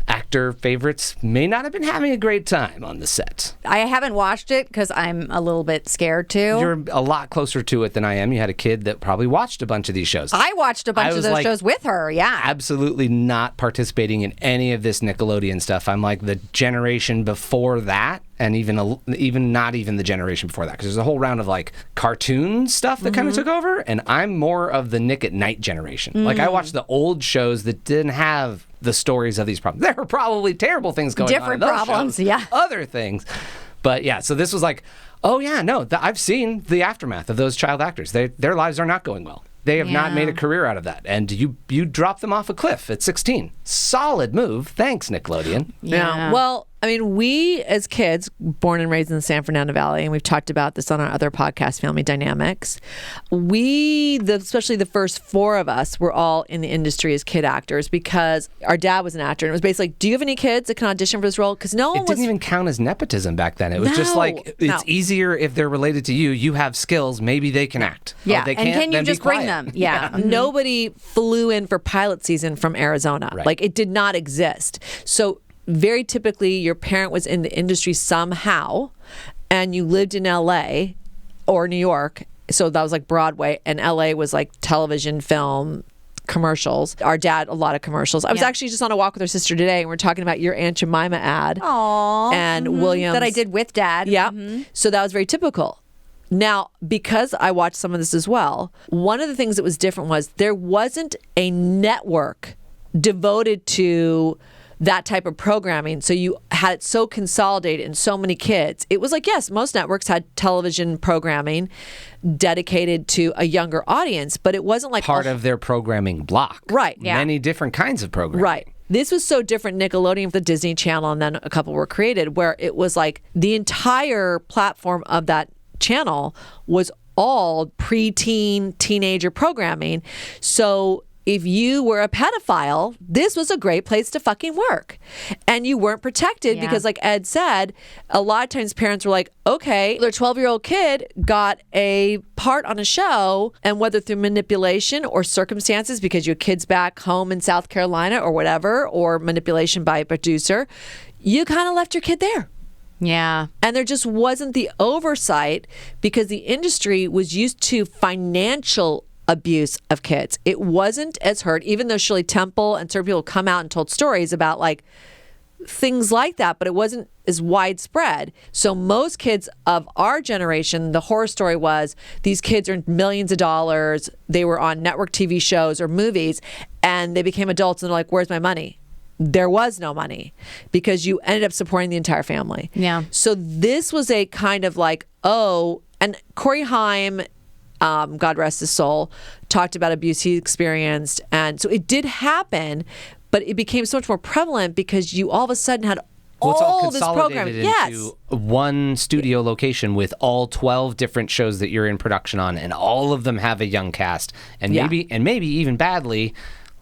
C: actor favorites may not have been having a great time on the set.
A: I haven't watched it because I'm a little bit scared too.
C: You're a lot closer to it than I am. You had a kid that probably watched a bunch of these shows.
A: I watched a bunch of those shows with her, yeah.
C: Absolutely not participating in any of this Nickelodeon stuff. I'm like the generation before that, and even not even the generation before that, because there's a whole round of cartoon stuff that kind of took over, and I'm more of the Nick at Night generation. I watched the old shows that didn't have the stories of these problems. There were probably terrible things going on in
A: Different
C: those
A: problems,
C: shows,
A: yeah.
C: other things. But yeah, so this was I've seen the aftermath of those child actors. Their lives are not going well. They have not made a career out of that. And you drop them off a cliff at 16. Solid move. Thanks, Nickelodeon.
A: Yeah.
B: Well, I mean, we as kids, born and raised in the San Fernando Valley, and we've talked about this on our other podcast, Family Dynamics, especially the first 4 of us, were all in the industry as kid actors because our dad was an actor. And it was basically like, do you have any kids that can audition for this role? Because no one
C: It didn't even count as nepotism back then. It was just like, it's easier if they're related to you. You have skills. Maybe they can act.
A: Yeah,
C: Oh, they
A: and
C: can't,
A: can you
C: then be
A: just bring
C: quiet.
A: them? Yeah.
B: Nobody flew in for pilot season from Arizona.
C: Right.
B: Like, it did not exist. So very typically your parent was in the industry somehow and you lived in LA or New York. So that was like Broadway, and LA was like television, film, commercials. Our dad, a lot of commercials. I was actually just on a walk with her sister today and we're talking about your Aunt Jemima ad.
A: Aww.
B: And Williams.
A: That I did with Dad.
B: Yeah. So that was very typical. Now, because I watched some of this as well, one of the things that was different was there wasn't a network devoted to that type of programming. So you had it so consolidated and so many kids. It was like, yes, most networks had television programming dedicated to a younger audience, but it wasn't like
C: Part of their programming block.
B: Right.
A: Yeah.
C: Many different kinds of programming.
B: Right. This was so different. Nickelodeon, the Disney Channel, and then a couple were created where it was like the entire platform of that channel was all preteen, teenager programming. So if you were a pedophile, this was a great place to fucking work. And you weren't protected because, like Ed said, a lot of times parents were like, okay, their 12-year-old kid got a part on a show, and whether through manipulation or circumstances because your kid's back home in South Carolina or whatever, or manipulation by a producer, you kind of left your kid there.
A: Yeah.
B: And there just wasn't the oversight because the industry was used to financial abuse of kids. It wasn't as heard, even though Shirley Temple and certain people come out and told stories about like things like that, but it wasn't as widespread. So most kids of our generation, the horror story was these kids earned millions of dollars. They were on network TV shows or movies, and they became adults and they're like, where's my money? There was no money because you ended up supporting the entire family.
A: Yeah.
B: So this was a kind of like, oh, and Corey Haim, God rest his soul, talked about abuse he experienced. And so it did happen, but it became so much more prevalent because you all of a sudden had
C: Well, it's all
B: all this programming.
C: consolidated into one studio location with all 12 different shows that you're in production on, and all of them have a young cast. And maybe even badly,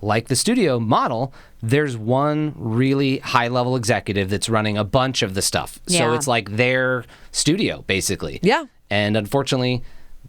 C: like the studio model, there's one really high-level executive that's running a bunch of the stuff. So
A: Yeah.
C: it's like their studio, basically.
B: Yeah.
C: And unfortunately,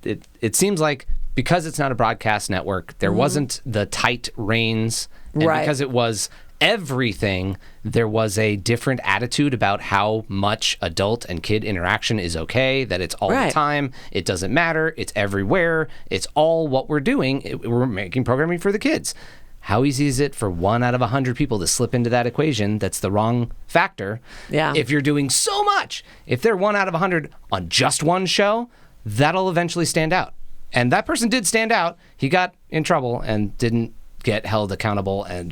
C: it seems like because it's not a broadcast network, there wasn't the tight reins. And
B: Right.
C: because it was everything, there was a different attitude about how much adult and kid interaction is okay, that it's all the time, it doesn't matter, it's everywhere, it's all what we're doing, we're making programming for the kids. How easy is it for 1 out of 100 people to slip into that equation? That's the wrong factor.
B: Yeah.
C: If you're doing so much, if they're 1 out of 100 on just one show, that'll eventually stand out. And that person did stand out. He got in trouble and didn't get held accountable and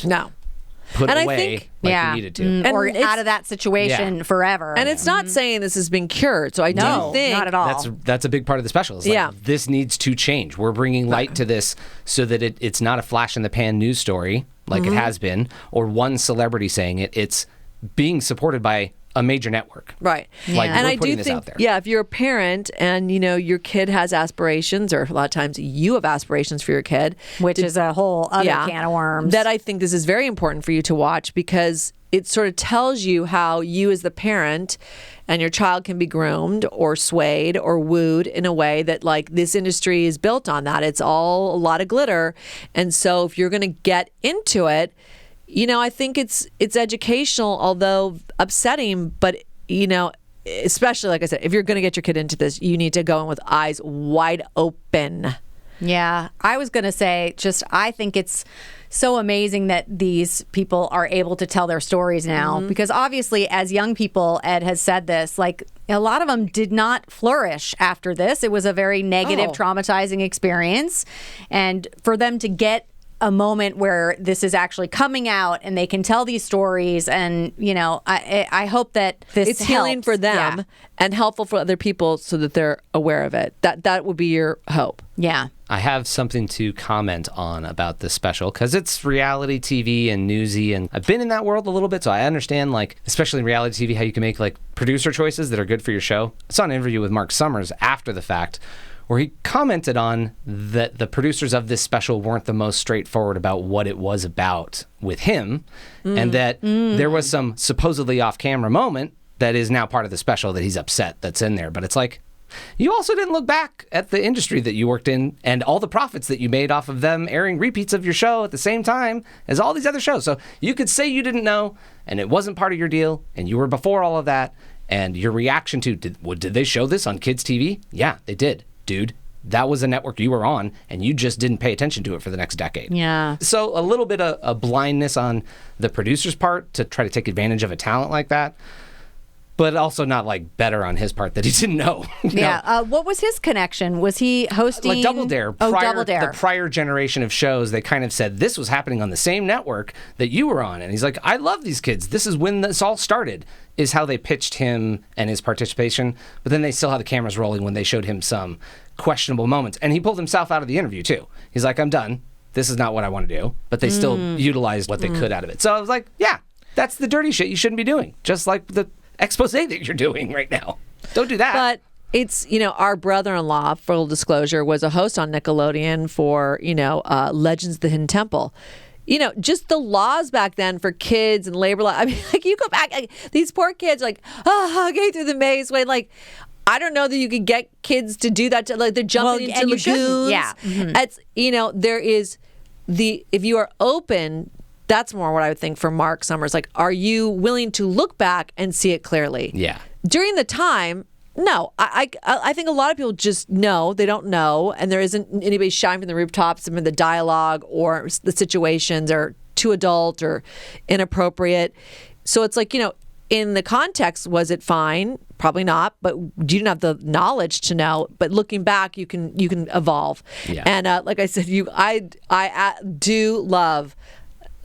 C: put
B: And I
C: away
B: think-
C: like he needed to.
B: And
A: Or
B: it's-
A: out of that situation forever.
B: And it's not saying this has been cured. So I
A: no,
B: do think
A: not at all.
C: That's a big part of the special. It's like, this needs to change. We're bringing light to this so that it's not a flash in the pan news story like it has been, or one celebrity saying it. It's being supported by a major network.
B: Right.
C: Like,
B: And
C: we're
B: I
C: putting
B: do
C: this
B: think,
C: out there.
B: if you're a parent and, your kid has aspirations, or a lot of times you have aspirations for your kid.
A: Which is a whole other can of worms.
B: That I think this is very important for you to watch because it sort of tells you how you as the parent and your child can be groomed or swayed or wooed in a way that like this industry is built on that. It's all a lot of glitter. And so if you're going to get into it, I think it's educational, although upsetting, but, especially, like I said, if you're going to get your kid into this, you need to go in with eyes wide open.
A: Yeah. I was going to say, I think it's so amazing that these people are able to tell their stories now, because obviously as young people, Ed has said this, like a lot of them did not flourish after this. It was a very negative, traumatizing experience. And for them to get a moment where this is actually coming out and they can tell these stories, and I hope that this
B: it's healing
A: helps.
B: for them
A: Yeah.
B: and helpful for other people so that they're aware of it. That would be your hope.
A: Yeah.
C: I have something to comment on about this special because it's reality TV and newsy, and I've been in that world a little bit, so I understand, like, especially in reality TV, how you can make like producer choices that are good for your show. I saw an interview with Mark Summers after the fact where he commented on that the producers of this special weren't the most straightforward about what it was about with him, and that there was some supposedly off-camera moment that is now part of the special that he's upset that's in there. But it's like, you also didn't look back at the industry that you worked in and all the profits that you made off of them airing repeats of your show at the same time as all these other shows. So you could say you didn't know, and it wasn't part of your deal, and you were before all of that, and your reaction to, did they show this on kids' TV? Yeah, they did, dude. That was a network you were on, and you just didn't pay attention to it for the next decade.
A: Yeah.
C: So a little bit of a blindness on the producer's part to try to take advantage of a talent like that. But also not like better on his part that he didn't know.
A: Yeah. What was his connection? Was he hosting?
C: Like Double Dare.
A: Oh, Double Dare.
C: The prior generation of shows, they kind of said this was happening on the same network that you were on. And he's like, I love these kids. This is when this all started, is how they pitched him and his participation. But then they still had the cameras rolling when they showed him some questionable moments. And he pulled himself out of the interview, too. He's like, I'm done. This is not what I want to do. But they still utilized what they could out of it. So I was like, yeah, that's the dirty shit you shouldn't be doing. Just like the expose that you're doing right now. Don't do that.
B: But it's, our brother-in-law, full disclosure, was a host on Nickelodeon for, Legends of the Hidden Temple. Just the laws back then for kids and labor law. I mean, like, you go back, like, these poor kids, like, hugging through the maze way. Like, I don't know that you could get kids to do that. Like, they're jumping into lagoons.
A: Yeah. Mm-hmm.
B: It's, there is if you are open, that's more what I would think for Mark Summers. Like, are you willing to look back and see it clearly?
C: Yeah.
B: During the time, no. I think a lot of people just know. They don't know. And there isn't anybody shouting from the rooftops. I mean, the dialogue or the situations are too adult or inappropriate. So it's like, in the context, was it fine? Probably not. But you didn't have the knowledge to know. But looking back, you can evolve.
C: Yeah.
B: And like I said, I do love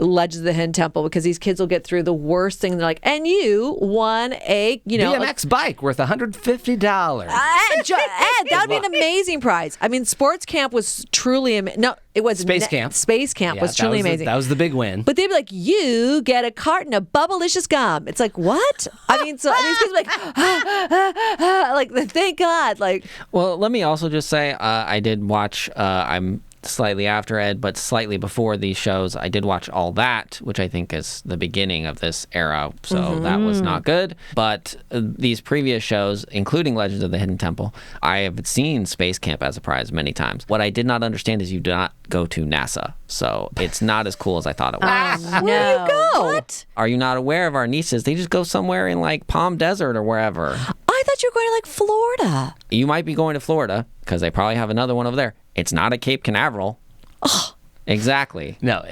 B: Legends of the Hidden Temple because these kids will get through the worst thing. They're like, and you won a,
C: BMX bike worth $150.
B: That would be an amazing prize. I mean, sports camp was truly no, it was
C: Space camp.
B: Space camp was truly amazing.
C: That was the big win.
B: But they'd be like, you get a carton of Bubblicious gum. It's like, what? I mean, so these kids are like, like, thank God. Like,
D: well, let me also just say, I did watch. I'm slightly after Ed, but slightly before these shows, I did watch All That, which I think is the beginning of this era, so that was not good. But these previous shows, including Legends of the Hidden Temple, I have seen Space Camp as a prize many times. What I did not understand is you do not go to NASA, so it's not as cool as I thought it was.
B: where do you go?
A: What?
D: Are you not aware of our nieces? They just go somewhere in like Palm Desert or wherever.
B: I thought you were going to like Florida.
D: You might be going to Florida because they probably have another one over there. It's not at Cape Canaveral.
B: Oh.
D: Exactly.
C: No,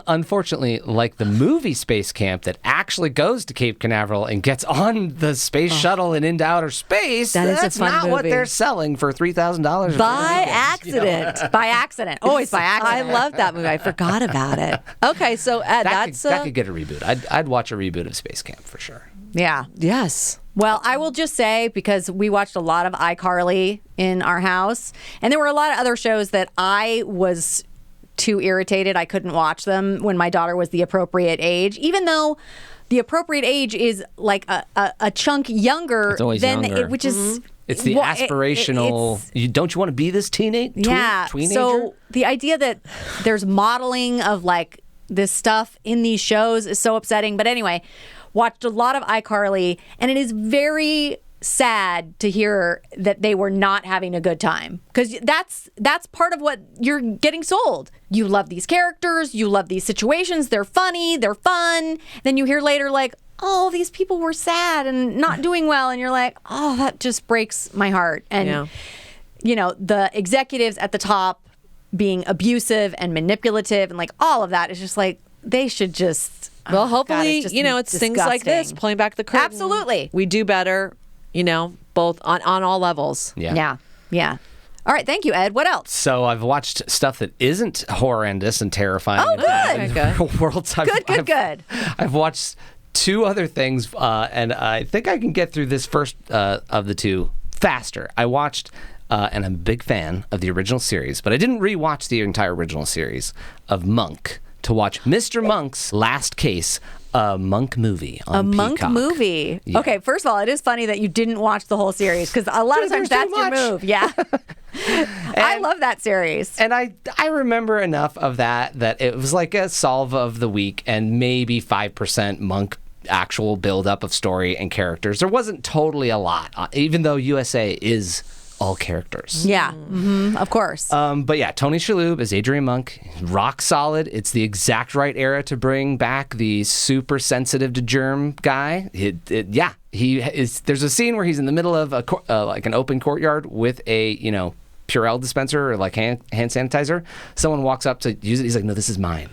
C: unfortunately, like the movie Space Camp that actually goes to Cape Canaveral and gets on the space shuttle and into outer space, that's
B: fun
C: not
B: movie.
C: what they're selling for $3,000.
B: By accident.
A: By accident. Always by
B: I
A: accident.
B: love that movie. I forgot about it. Okay, so Ed,
C: That could get a reboot. I'd watch a reboot of Space Camp for sure.
A: Yeah.
B: yes.
A: Well, I will just say, because we watched a lot of iCarly in our house, and there were a lot of other shows that I was too irritated I couldn't watch them when my daughter was the appropriate age, even though the appropriate age is like a chunk younger
D: It's always
A: than
D: younger.
A: which is
C: It's the aspirational. Don't you want to be this teenager?
A: So the idea that there's modeling of like this stuff in these shows is so upsetting. But anyway, watched a lot of iCarly, and it is very sad to hear that they were not having a good time, because that's part of what you're getting sold. You love these characters, you love these situations, they're funny, they're fun. Then you hear later like, oh, these people were sad and not doing well, and you're like, oh, that just breaks my heart. And the executives at the top being abusive and manipulative and like all of that is just like, they should just
B: Well, hopefully,
A: it's
B: it's things like this,
A: disgusting.
B: pulling back the curtain.
A: Absolutely.
B: We do better, both on all levels.
A: Yeah. All right, thank you, Ed. What else?
C: So I've watched stuff that isn't horrendous and terrifying.
A: Oh,
C: and bad in
B: good.
C: the real world.
A: Good.
C: I've watched two other things, and I think I can get through this first of the two faster. I watched and I'm a big fan of the original series, but I didn't rewatch the entire original series of Monk to watch Mr. Monk's Last Case, a Monk movie on
A: Monk
C: Peacock.
A: movie.
C: Yeah.
A: Okay, first of all, it is funny that you didn't watch the whole series because a lot of times
C: There's
A: that's
C: too
A: your
C: much.
A: move. Yeah. I love that series.
C: And I remember enough of that it was like a solve of the week and maybe 5% Monk actual build-up of story and characters. There wasn't totally a lot, even though USA is all characters.
A: Yeah, of course.
C: But yeah, Tony Shalhoub as Adrian Monk, rock solid. It's the exact right era to bring back the super sensitive to germ guy. He is. There's a scene where he's in the middle of like an open courtyard with a Purell dispenser or like hand sanitizer. Someone walks up to use it. He's like, "No, this is mine."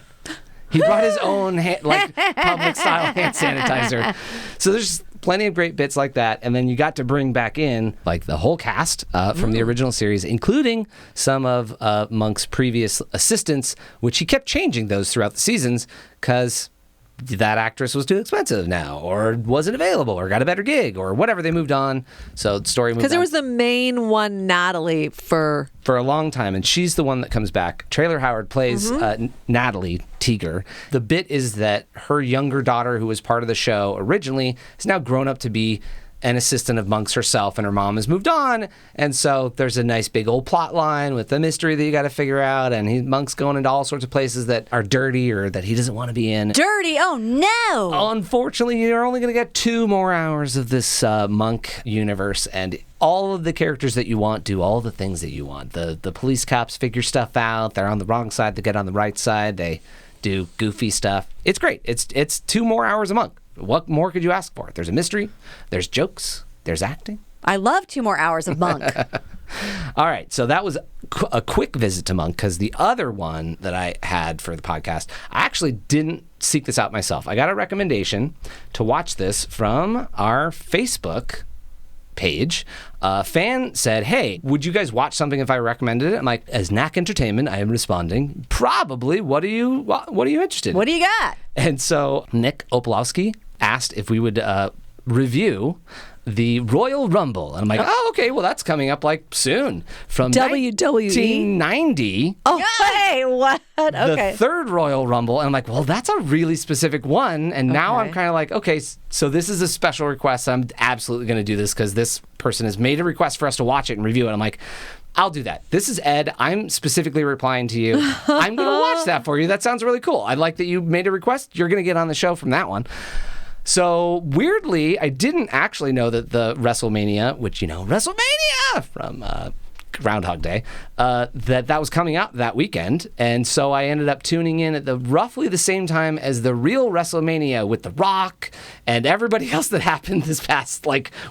C: He brought his own public style hand sanitizer. So there's plenty of great bits like that. And then you got to bring back in like the whole cast from the original series, including some of Monk's previous assistants, which he kept changing those throughout the seasons because that actress was too expensive now or wasn't available or got a better gig or whatever. They moved on. So the story moved on.
B: Because there was the main one, Natalie, for
C: a long time, and she's the one that comes back. Traylor Howard plays Natalie Teeger. The bit is that her younger daughter, who was part of the show originally, is now grown up to be an assistant of Monk's herself, and her mom has moved on. And so there's a nice big old plot line with the mystery that you got to figure out, and Monk's going into all sorts of places that are dirty or that he doesn't want to be in.
A: Dirty? Oh, no.
C: Unfortunately, you're only going to get 2 more hours of this Monk universe, and all of the characters that you want do all the things that you want. The police cops figure stuff out. They're on the wrong side. They get on the right side. They do goofy stuff. It's great. It's 2 more hours a month. What more could you ask for? There's a mystery. There's jokes. There's acting.
A: I love 2 more hours of Monk.
C: All right, so that was a quick visit to Monk, because the other one that I had for the podcast, I actually didn't seek this out myself. I got a recommendation to watch this from our Facebook page. A fan said, "Hey, would you guys watch something if I recommended it?" I'm like, as Knack Entertainment, I am responding, probably. What are you interested in?
A: What do you got?
C: And so Nick Opolowski asked if we would review the Royal Rumble. And I'm like, oh, okay, well, that's coming up like soon. From
B: WWE.
C: 1990.
B: Oh, hey, what? Okay.
C: The third Royal Rumble. And I'm like, well, that's a really specific one. And now I'm kind of like, okay, so this is a special request. I'm absolutely going to do this because this person has made a request for us to watch it and review it. I'm like, I'll do that. This is Ed. I'm specifically replying to you. I'm going to watch that for you. That sounds really cool. I like that you made a request. You're going to get on the show from that one. So weirdly, I didn't actually know that the WrestleMania, which, WrestleMania from Groundhog Day, that was coming out that weekend. And so I ended up tuning in at roughly the same time as the real WrestleMania with The Rock and everybody else that happened this past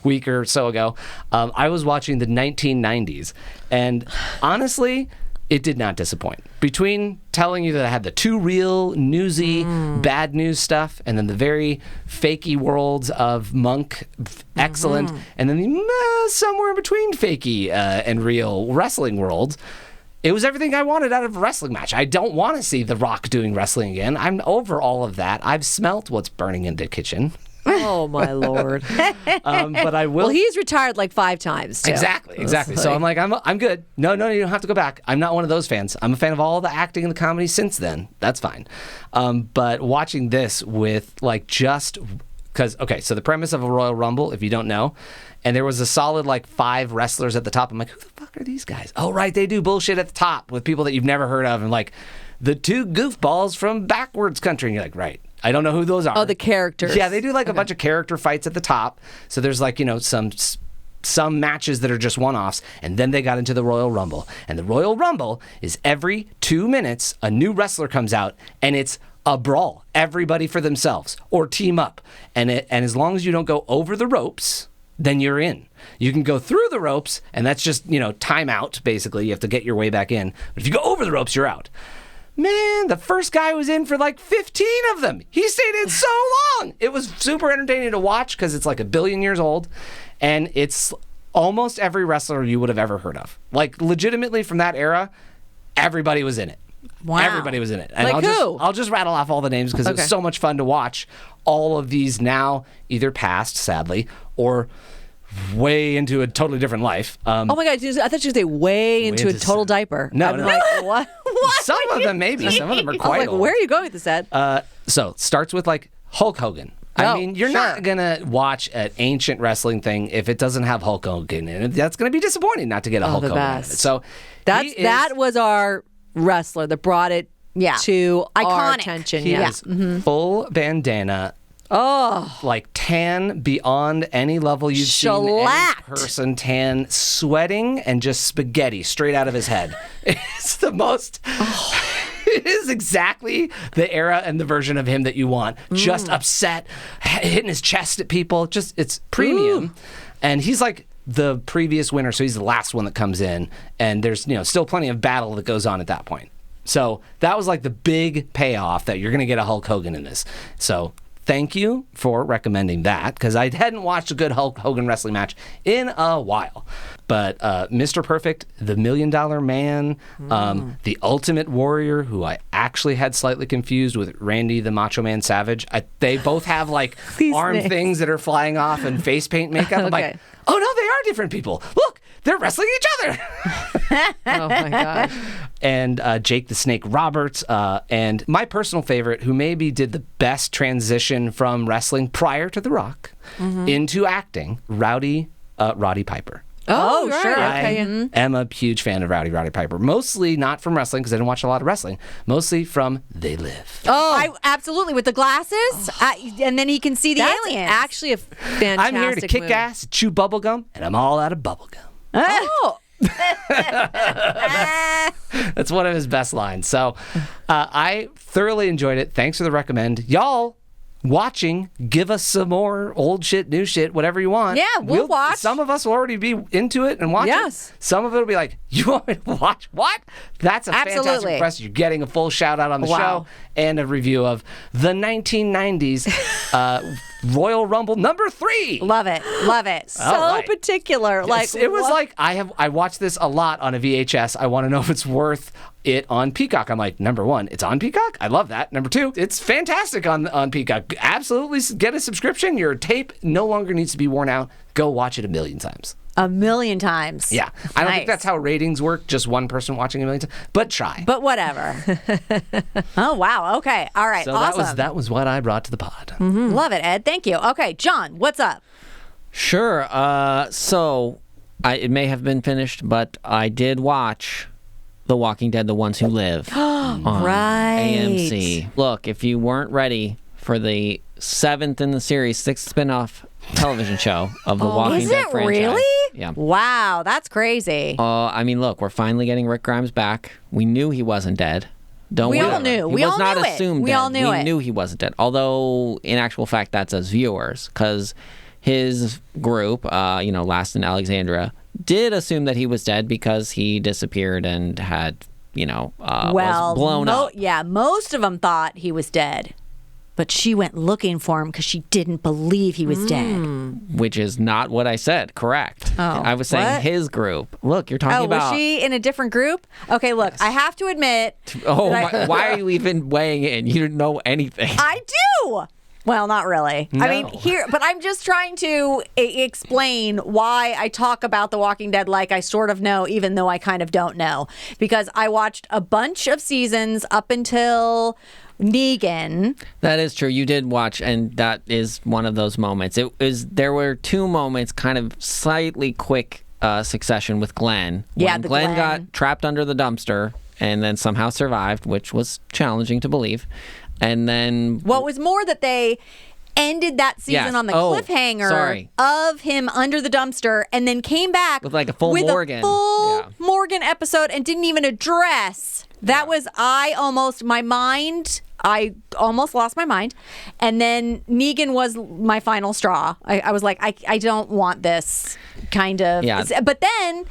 C: week or so ago. I was watching the 1990s, and honestly, it did not disappoint. Between telling you that I had the 2 real newsy, bad news stuff, and then the very fakey worlds of Monk, excellent, and then the somewhere in between fakey and real wrestling worlds, it was everything I wanted out of a wrestling match. I don't want to see The Rock doing wrestling again. I'm over all of that. I've smelt what's burning in the kitchen.
B: Oh, my Lord.
C: But I will.
B: Well, he's retired 5 times, too.
C: Exactly. So I'm like, I'm good. No, you don't have to go back. I'm not one of those fans. I'm a fan of all the acting and the comedy since then. That's fine. But watching this with just because, so the premise of a Royal Rumble, if you don't know, and there was a solid 5 wrestlers at the top. I'm like, who the fuck are these guys? Oh, right, they do bullshit at the top with people that you've never heard of, and the 2 goofballs from backwards country. And you're like, right. I don't know who those are.
B: Oh, the characters.
C: Yeah, they do a bunch of character fights at the top. So there's some matches that are just one-offs, and then they got into the Royal Rumble. And the Royal Rumble is every 2 minutes a new wrestler comes out, and it's a brawl. Everybody for themselves or team up. And as long as you don't go over the ropes, then you're in. You can go through the ropes, and that's just, time out, basically. You have to get your way back in. But if you go over the ropes, you're out. Man, the first guy was in for 15 of them. He stayed in so long. It was super entertaining to watch because it's 1 billion years old, and it's almost every wrestler you would have ever heard of. Legitimately from that era, everybody was in it.
A: Wow.
C: Everybody was in it. And
B: who?
C: I'll just rattle off all the names because it was so much fun to watch all of these now either past, sadly, or way into a totally different life.
B: Oh my God, I thought you were going to say way into a total diaper.
C: No,
B: I'm
C: no.
B: like, what?
C: Some of them maybe. Some of them are
B: I was
C: quite
B: like,
C: old.
B: where are you going with this, Ed?
C: So it starts with like Hulk Hogan. I
B: Oh,
C: mean, you're
B: sure.
C: not going to watch an ancient wrestling thing if it doesn't have Hulk Hogan in it. That's going to be disappointing not to get a Hulk
B: the
C: Hogan in it.
B: best.
C: So
B: That was our wrestler that brought it to our
A: Iconic.
B: attention.
C: he
B: Yeah.
C: is full bandana,
B: Oh,
C: like tan beyond any level you've seen any
B: Shellacked.
C: person tan, sweating and just spaghetti straight out of his head. It's the most. It is exactly the era and the version of him that you want. Just upset, hitting his chest at people. Just it's premium, and he's like the previous winner, so he's the last one that comes in, and there's still plenty of battle that goes on at that point. So that was like the big payoff that you're going to get a Hulk Hogan in this. So thank you for recommending that, because I hadn't watched a good Hulk Hogan wrestling match in a while. But Mr. Perfect, the $1 Million Man, the Ultimate Warrior, who I actually had slightly confused with Randy the Macho Man Savage. They both have like
B: These
C: arm
B: names.
C: things that are flying off and face paint makeup. I'm
B: Okay.
C: like, oh no, they are different people. Look, they're wrestling each other.
B: oh my God.
C: And Jake the Snake Roberts, and my personal favorite, who maybe did the best transition from wrestling prior to The Rock into acting, Roddy Piper.
B: Oh,
A: right.
B: sure.
C: I
B: Okay. yeah.
C: am a huge fan of Roddy Piper, mostly not from wrestling because I didn't watch a lot of wrestling, mostly from They Live.
A: Oh, absolutely, with the glasses, and then he can see the
B: That's
A: aliens.
B: actually a fantastic
C: I'm here to kick
B: movie.
C: ass, chew bubblegum, and I'm all out of bubblegum.
B: Oh,
C: That's one of his best lines. So I thoroughly enjoyed it. Thanks for the recommend. Y'all watching, give us some more old shit, new shit, whatever you want.
A: Yeah, we'll watch.
C: Some of us will already be into it and watch
B: Yes.
C: it. Some of it will be like, you want me to watch what? That's a fantastic
A: Absolutely.
C: request. You're getting a full shout out on the
B: Wow.
C: show and a review of the 1990s Royal Rumble number 3.
A: Love it, love it.
B: so
C: right.
B: particular. Like
C: it was
B: what?
C: like I watched this a lot on a VHS. I want to know if it's worth it on Peacock. I'm like, number 1, it's on Peacock. I love that. Number 2, it's fantastic on Peacock. Absolutely get a subscription. Your tape no longer needs to be worn out. Go watch it 1,000,000 times.
A: 1,000,000 times.
C: Yeah, I don't think
A: Nice.
C: that's how ratings work. Just one person watching 1,000,000 times. But try.
A: But whatever. Oh wow. Okay. All right.
C: So
A: awesome.
C: that was what I brought to the pod.
A: Love it, Ed. Thank you. Okay, John, what's up?
D: Sure. So it may have been finished, but I did watch The Walking Dead: The Ones Who Live on
A: Right.
D: AMC. Look, if you weren't ready for the 7th in the series, 6th spin-off television show of the Walking
A: Is
D: Dead
A: it
D: franchise.
A: really?
D: Yeah.
A: Wow, that's crazy.
D: I mean, look, we're finally getting Rick Grimes back. We knew he wasn't dead. Don't
A: We
D: we?
A: all knew.
D: He
A: We
D: was
A: all
D: not
A: knew it.
D: assumed
A: We
D: dead.
A: all knew
D: we
A: it.
D: knew he wasn't dead. Although, in actual fact, that's us viewers, because his group, Last in Alexandria, did assume that he was dead because he disappeared and had, was blown up.
A: Yeah, most of them thought he was dead, but she went looking for him because she didn't believe he was dead.
D: Which is not what I said. Correct.
A: Oh,
D: I was saying
A: what?
D: his group. Look, you're talking
A: Oh,
D: about.
A: was she in a different group? Okay, look, I have to admit.
D: Oh,
A: that
D: my, why are you even weighing in? You don't know anything.
A: I do. Well, not really. I mean,
C: No.
A: but I'm just trying to explain why I talk about The Walking Dead like I sort of know, even though I kind of don't know. Because I watched a bunch of seasons up until Negan.
D: That is true. You did watch, and that is one of those moments. There were 2 moments, kind of slightly quick succession with Glenn.
A: Yeah,
D: When
A: the
D: Glenn
A: Glenn.
D: got trapped under the dumpster and then somehow survived, which was challenging to believe. And then
A: Well, it was more that they ended that season
D: Yes.
A: on the
D: Oh,
A: cliffhanger
D: sorry.
A: of him under the dumpster and then came back
D: With like a full
A: with
D: Morgan.
A: a full
D: Yeah.
A: Morgan episode and didn't even address. That was I almost lost my mind. And then Negan was my final straw. I was like, I don't want this kind of.
D: Yeah.
A: But then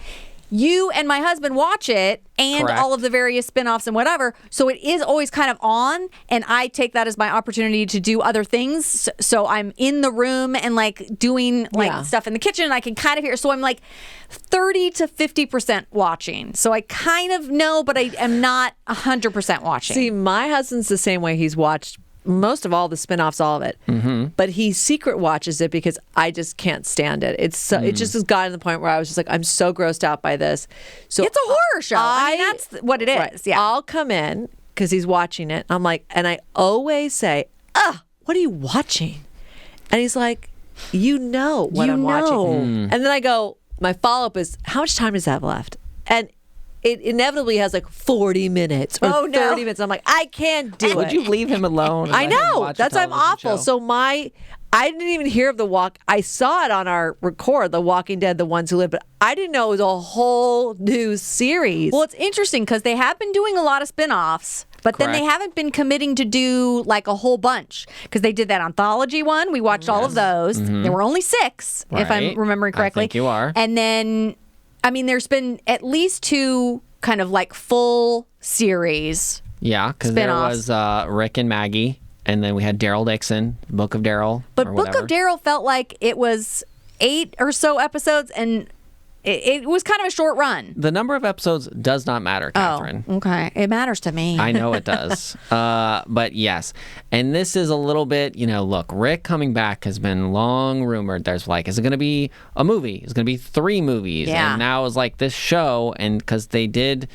A: you and my husband watch it and
D: Correct.
A: all of the various spin-offs and whatever. So it is always kind of on, and I take that as my opportunity to do other things. So I'm in the room and like doing
B: Yeah.
A: stuff in the kitchen, and I can kind of hear. So I'm like 30 to 50% watching. So I kind of know, but I am not 100% watching.
B: See, my husband's the same way. He's watched most of all the spinoffs, all of it.
D: Mm-hmm.
B: But he secret watches it because I just can't stand it. It's so, it just has gotten to the point where I was just like, I'm so grossed out by this. So
A: It's a horror show. I mean, that's what it is.
B: Right.
A: Yeah.
B: I'll come in because he's watching it. I'm like, and I always say, what are you watching? And he's like, you know what
A: You
B: I'm watching.
A: know.
B: And then I go, my follow-up is, how much time does that have left? And it inevitably has like 40 minutes or 30 minutes. I'm like, I can't do it.
D: Would you leave him alone? and
B: I
D: let him
B: know.
D: watch a
B: That's why I'm
D: television
B: awful.
D: show?
B: So I didn't even hear of the walk. I saw it on our record, The Walking Dead, The Ones Who Live, but I didn't know it was a whole new series.
A: Well, it's interesting because they have been doing a lot of spin-offs, but then they
D: Correct.
A: haven't been committing to do like a whole bunch because they did that anthology one. We watched all of those. There were only 6, if I'm
D: Right.
A: remembering
D: I
A: correctly.
D: think you are.
A: And then, I mean, there's been at least 2 kind of like full series.
D: Yeah, because there
A: Spin-offs.
D: was Rick and Maggie, and then we had Daryl Dixon, Book of Daryl.
A: But
D: or
A: Book
D: whatever.
A: of Daryl felt like it was 8 or so episodes, and it was kind of a short run.
D: The number of episodes does not matter, Catherine.
A: Oh, okay. It matters to me.
D: I know it does. But yes. And this is a little bit, look, Rick coming back has been long rumored. There's like, is it going to be a movie? Is it going to be 3 movies?
A: Yeah.
D: And now it's like this show. And because they did,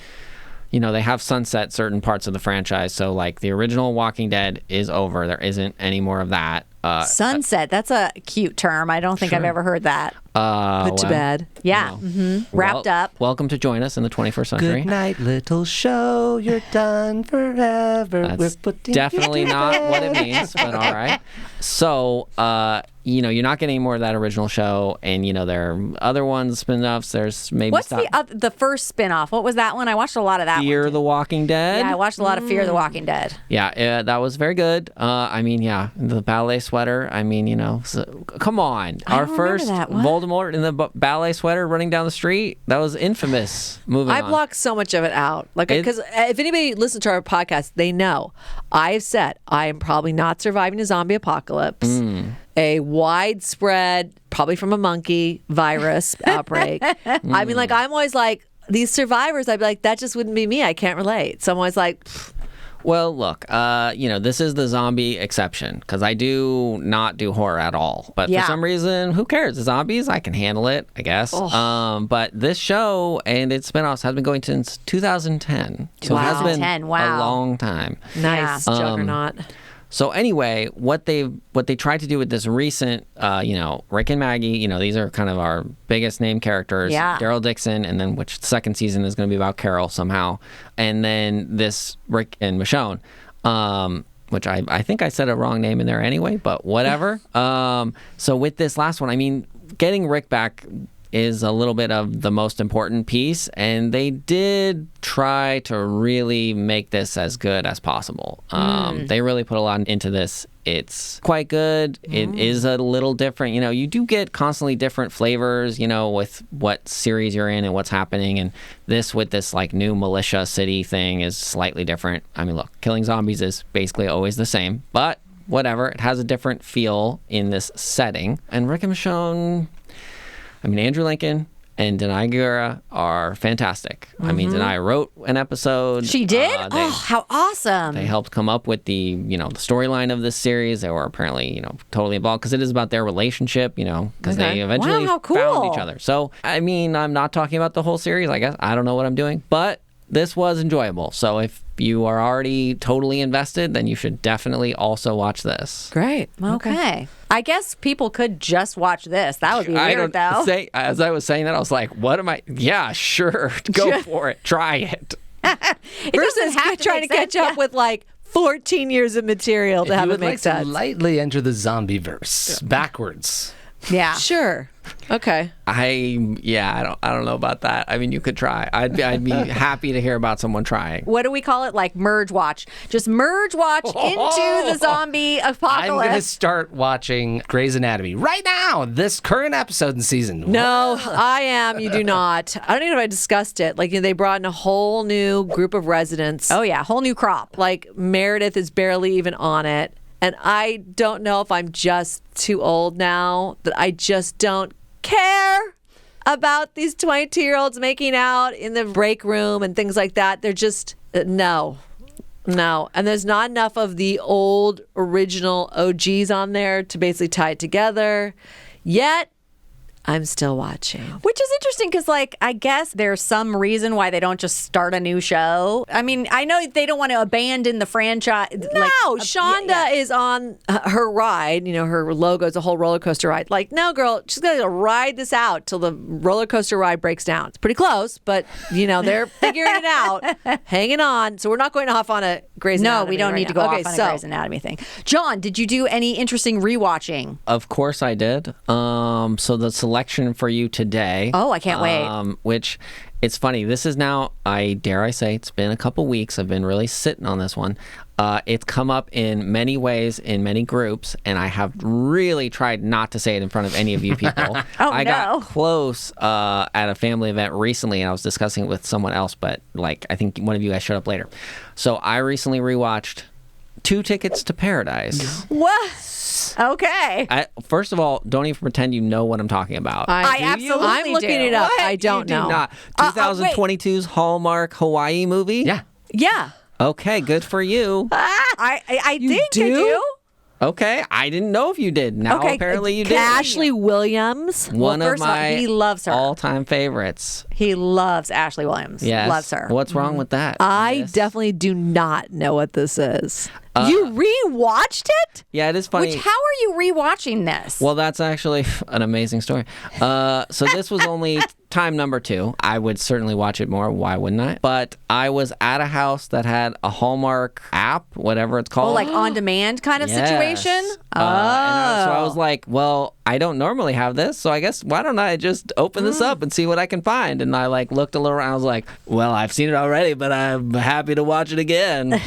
D: they have sunset certain parts of the franchise. So like the original Walking Dead is over. There isn't any more of that.
A: Sunset. That's a cute term. I don't think I've ever heard that.
B: Put to bed.
A: Yeah. Wrapped up.
D: Welcome to join us in the 21st century.
C: Good night, little show. You're done forever. We're
D: That's
C: putting
D: definitely
C: you to
D: not what it
C: bed.
D: means, but all right. So, you're not getting any more of that original show, and there are other ones, spin-offs. There's maybe
A: What's the first spin-off? What was that one? I watched a lot of that
D: Fear
A: one.
D: the Walking Dead.
A: Yeah, I watched a lot of Fear the Walking Dead.
D: Yeah, that was very good. The ballet sweater. Come on.
A: I
D: Our
A: don't remember
D: first
A: that. What?
D: Voldemort in the ballet sweater running down the street. That was infamous. Moving
B: I
D: on.
B: blocked so much of it out. Like, because if anybody listens to our podcast, they know I've said I am probably not surviving a zombie apocalypse, a widespread, probably from a monkey virus outbreak. I mean, like, I'm always like, these survivors, I'd be like, that just wouldn't be me. I can't relate. So I'm always like,
D: Well, look, this is the zombie exception because I do not do horror at all. But
A: Yeah.
D: for some reason, who cares? The zombies, I can handle it, I guess. But this show and its spinoffs has been going since 2010. So it has been
A: 2010, wow.
D: a long time.
B: nice, juggernaut.
D: So anyway, what they tried to do with this recent, Rick and Maggie, these are kind of our biggest name characters.
A: Yeah.
D: Daryl Dixon, and then which the second season is going to be about Carol somehow, and then this Rick and Michonne, which I think I said a wrong name in there anyway, but whatever. So with this last one, I mean, getting Rick back is a little bit of the most important piece, and they did try to really make this as good as possible. They really put a lot into this. It's quite good. It is a little different. You do get constantly different flavors, with what series you're in and what's happening, and this with this like new militia city thing is slightly different. I mean, look, killing zombies is basically always the same, but whatever. It has a different feel in this setting. And Rick and Michonne, Andrew Lincoln and Denai Guerra are fantastic. Denai wrote an episode.
A: She did?
D: They,
A: How awesome.
D: they helped come up with the, the storyline of this series. They were apparently, totally involved because it is about their relationship, because they eventually
A: Wow, how cool.
D: found each other. So, I'm not talking about the whole series, I guess. I don't know what I'm doing, but this was enjoyable. So if you are already totally invested, then you should definitely also watch this.
B: Great.
A: Okay. I guess people could just watch this. That would be weird, though.
D: As I was saying that, I was like, what am I? Yeah, sure. Go for it. Try it.
B: Versus
A: have to
B: trying to
A: make sense,
B: catch up
A: yeah.
B: with like 14 years of material to
C: If
B: have
C: you
B: it
C: would
B: make
C: like
B: sense.
C: to lightly enter the zombie verse backwards.
A: Yeah.
B: Sure. Okay.
D: I don't know about that. You could try. I'd be happy to hear about someone trying.
A: What do we call it? Like merge watch. Just merge watch into the zombie
C: I'm
A: apocalypse.
C: going to start watching Grey's Anatomy right now, this current episode and season.
B: No, I am. You do not. I don't even know if I discussed it. Like, they brought in a whole new group of residents.
A: Oh, yeah. Whole new crop.
B: Like, Meredith is barely even on it. And I don't know if I'm just too old now that I just don't care about these 22-year-olds making out in the break room and things like that. They're just, no. No, and there's not enough of the old original OGs on there to basically tie it together. Yet, I'm still watching.
A: Which is interesting because, like, I guess there's some reason why they don't just start a new show. I mean, I know they don't want to abandon the franchise.
B: No, Shonda is on her ride. You know, her logo is a whole roller coaster ride. Like, no, girl, she's going to ride this out till the roller coaster ride breaks down. It's pretty close, but, you know, they're figuring it out, hanging on. So we're not going off on a Grey's Anatomy.
A: No, we don't need to go off on a Grey's Anatomy thing. John, did you do any interesting rewatching?
D: Of course I did. So the selection for you today.
A: Oh, I can't wait.
D: Which, it's funny. This is now, dare I say, it's been a couple weeks. I've been really sitting on this one. It's come up in many ways in many groups, and I have really tried not to say it in front of any of you people. I got close at a family event recently, and I was discussing it with someone else, but like I think one of you guys showed up later. So I recently rewatched 2 Tickets to Paradise.
A: What? Okay.
D: First of all, don't even pretend you know what I'm talking about.
A: I absolutely
B: I'm looking it up.
D: What?
B: I don't
D: You
B: know.
D: do not. 2022's Hallmark Hawaii movie?
C: Yeah.
A: Yeah.
D: Okay, good for you.
A: I think I
B: do?
A: do.
D: Okay, I didn't know if you did. Now
A: Okay,
D: apparently you did.
B: Ashley Williams.
D: One of
A: first of all,
D: my
A: he loves her.
D: all-time favorites.
A: He loves Ashley Williams.
D: Yes.
A: Loves her.
D: What's wrong with that?
B: I
D: Yes.
B: definitely do not know what this is. You rewatched it?
D: Yeah, it is funny.
A: Which, how are you rewatching this?
D: Well, that's actually an amazing story. So this was only time number 2. I would certainly watch it more. Why wouldn't I? But I was at a house that had a Hallmark app, whatever it's called.
A: Oh, like on demand kind of
D: Yes.
A: situation?
D: So I was like, well, I don't normally have this, so I guess why don't I just open this up and see what I can find? And I like looked a little around. I was like, well, I've seen it already, but I'm happy to watch it again.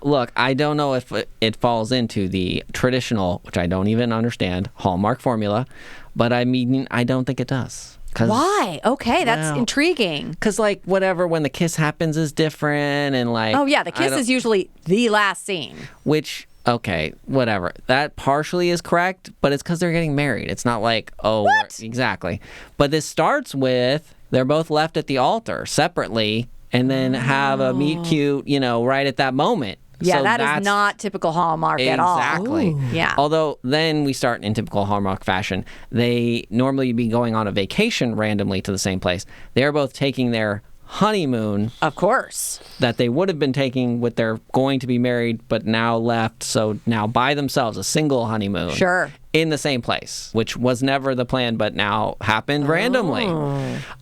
D: Look, I don't know if it falls into the traditional, which I don't even understand, Hallmark formula, but I mean, I don't think it does.
A: Why? Okay, that's intriguing.
D: Because, like, whatever, when the kiss happens is different, and like...
A: Oh, yeah, the kiss is usually the last scene.
D: Which, okay, whatever. That partially is correct, but it's because they're getting married. It's not like, oh...
A: What?
D: Exactly. But this starts with, they're both left at the altar separately, and then have a meet cute, you know, right at that moment.
A: Yeah,
D: So
A: that
D: that's
A: is not typical Hallmark at all.
D: Exactly.
A: Yeah.
D: Although then we start in typical Hallmark fashion. They normally be going on a vacation randomly to the same place. They're both taking their honeymoon
A: Of course.
D: that they would have been taking with their going to be married, but now left. So now by themselves, a single honeymoon.
A: Sure.
D: In the same place, which was never the plan, but now happened randomly.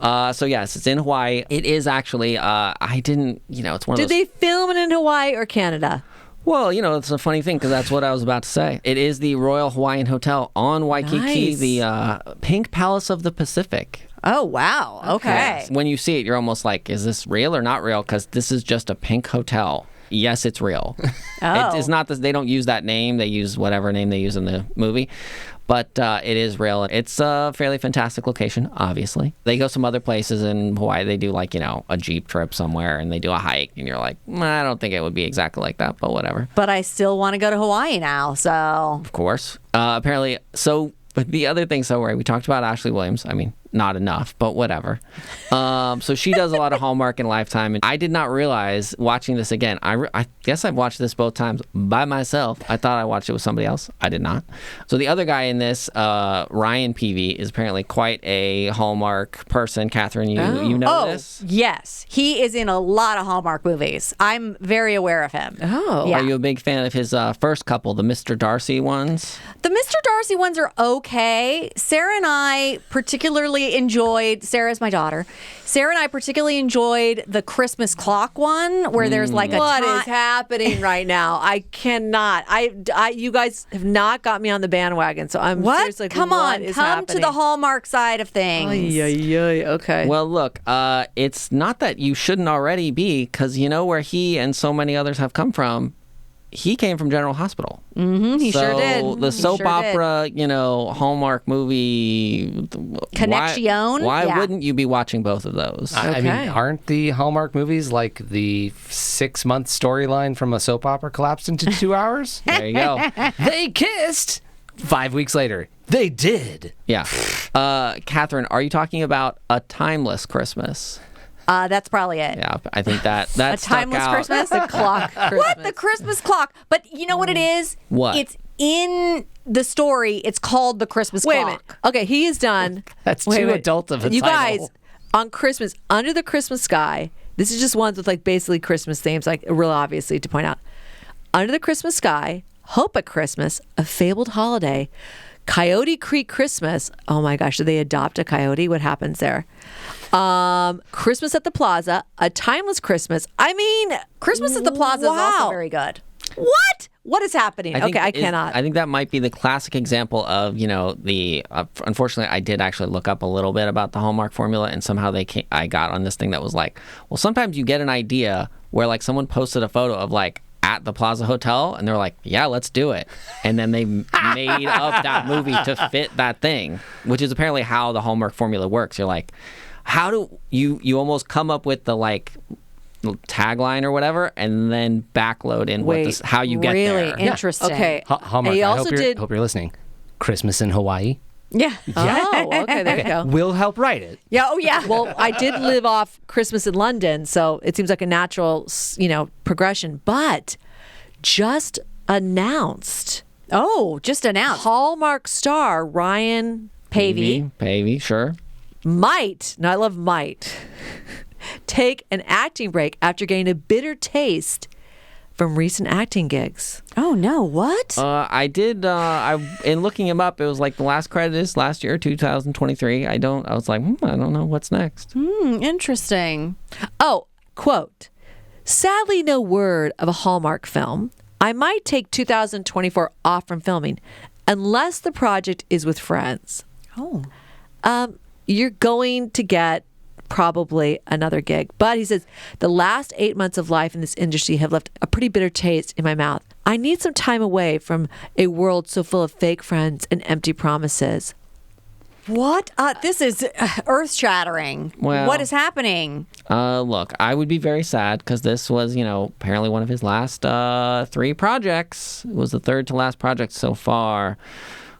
D: So yes, it's in Hawaii. It is actually, I didn't, you know, it's one of
B: Did
D: those...
B: they film it in Hawaii or Canada?
D: Well, you know, it's a funny thing because that's what I was about to say. It is the Royal Hawaiian Hotel on Waikiki,
B: Nice.
D: the Pink Palace of the Pacific.
A: Oh, wow. Okay.
D: When you see it, you're almost like, is this real or not real? Because this is just a pink hotel. Yes, it's real.
A: Oh.
D: It's not that they don't use that name. They use whatever name they use in the movie. But it is real. It's a fairly fantastic location, obviously. They go some other places in Hawaii. They do, like, you know, a Jeep trip somewhere, and they do a hike. And you're like, I don't think it would be exactly like that, but whatever.
A: But I still want to go to Hawaii now, so.
D: Of course. Apparently, so... But the other thing, so we talked about Ashley Williams. I mean, not enough, but whatever. So she does a lot of Hallmark and Lifetime. And I did not realize watching this again. I guess I've watched this both times by myself. I thought I watched it with somebody else. I did not. So the other guy in this, Ryan Peavy, is apparently quite a Hallmark person. Katherine, you know this?
A: Yes. He is in a lot of Hallmark movies. I'm very aware of him.
B: Oh.
A: Yeah.
D: Are you a big fan of his first couple, the Mr. Darcy ones?
A: The Mr. Darcy ones are okay. Sarah and I particularly enjoyed, Sarah's my daughter. Sarah and I particularly enjoyed the Christmas clock one where there's like a
B: What is happening right now? I cannot. You guys have not got me on the bandwagon, so I'm
A: What?
B: seriously like,
A: Come
B: what
A: on,
B: is
A: come
B: happening?
A: to the Hallmark side of things.
B: Okay.
D: Well, look, it's not that you shouldn't already be, because you know where he and so many others have come from. He came from General Hospital.
A: He
D: so
A: sure did.
D: The
A: He
D: soap
A: sure did.
D: opera, you know, Hallmark movie.
A: Connection?
D: Why
A: Yeah.
D: wouldn't you be watching both of those?
C: I mean,
B: Okay.
C: aren't the Hallmark movies like the 6-month storyline from a soap opera collapsed into 2 hours?
D: There you go.
C: They kissed. 5 weeks later, they did.
D: Yeah. Katherine, are you talking about A Timeless Christmas?
A: That's probably it.
D: Yeah, I think that
A: A
D: stuck
A: timeless
D: out.
A: Christmas?
B: The clock.
A: What? The Christmas clock. But you know what it is?
D: What?
A: It's in the story. It's called the Christmas
B: Wait a minute.
A: clock.
B: Okay, he is done.
C: That's
B: Wait,
C: too
B: wait.
C: adult of a
B: You
C: title.
B: guys, on Christmas, Under the Christmas Sky, this is just ones with like basically Christmas themes, like real obviously to point out. Under the Christmas Sky, Hope at Christmas, A Fabled Holiday, Coyote Creek Christmas. Oh my gosh, did they adopt a coyote? What happens there? Christmas at the Plaza, A Timeless Christmas. I mean,
A: Christmas at the Plaza is also
B: wow.
A: very good.
B: What? What is happening?
D: think
B: Okay, I
D: is-
B: cannot.
D: I think that might be the classic example of, the. Unfortunately, I did actually look up a little bit about the Hallmark formula, and somehow I got on this thing that was like, well, sometimes you get an idea where like someone posted a photo of like at the Plaza Hotel, and they're like, yeah, let's do it, and then they made up that movie to fit that thing, which is apparently how the Hallmark formula works. You're like, how do you almost come up with the like tagline or whatever, and then backload in how you get
A: really
D: there.
A: interesting.
B: Okay.
C: Hallmark,
B: And he
C: I
B: also did.
C: hope you're listening. Christmas in Hawaii.
A: Yeah.
B: Oh, okay, there you go.
C: We'll help write it.
A: Yeah. Oh, yeah.
B: Well, I did live off Christmas in London, so it seems like a natural, progression. But just announced,
A: just announced.
B: Hallmark star Ryan
A: Pavey.
D: Sure.
B: might, and I love might, take an acting break after getting a bitter taste from recent acting gigs.
A: Oh, no. What?
D: I did. In looking him up, it was like the last credit is last year, 2023. I was like, I don't know what's next.
A: Interesting.
B: Oh, quote, sadly, no word of a Hallmark film. I might take 2024 off from filming unless the project is with friends.
A: Oh.
B: You're going to get probably another gig. But he says, the last 8 months of life in this industry have left a pretty bitter taste in my mouth. I need some time away from a world so full of fake friends and empty promises.
A: What? This is earth-shattering.
D: Well-
A: What is happening?
D: Look, I would be very sad because this was, apparently one of his last 3 projects. It was the third to last project so far.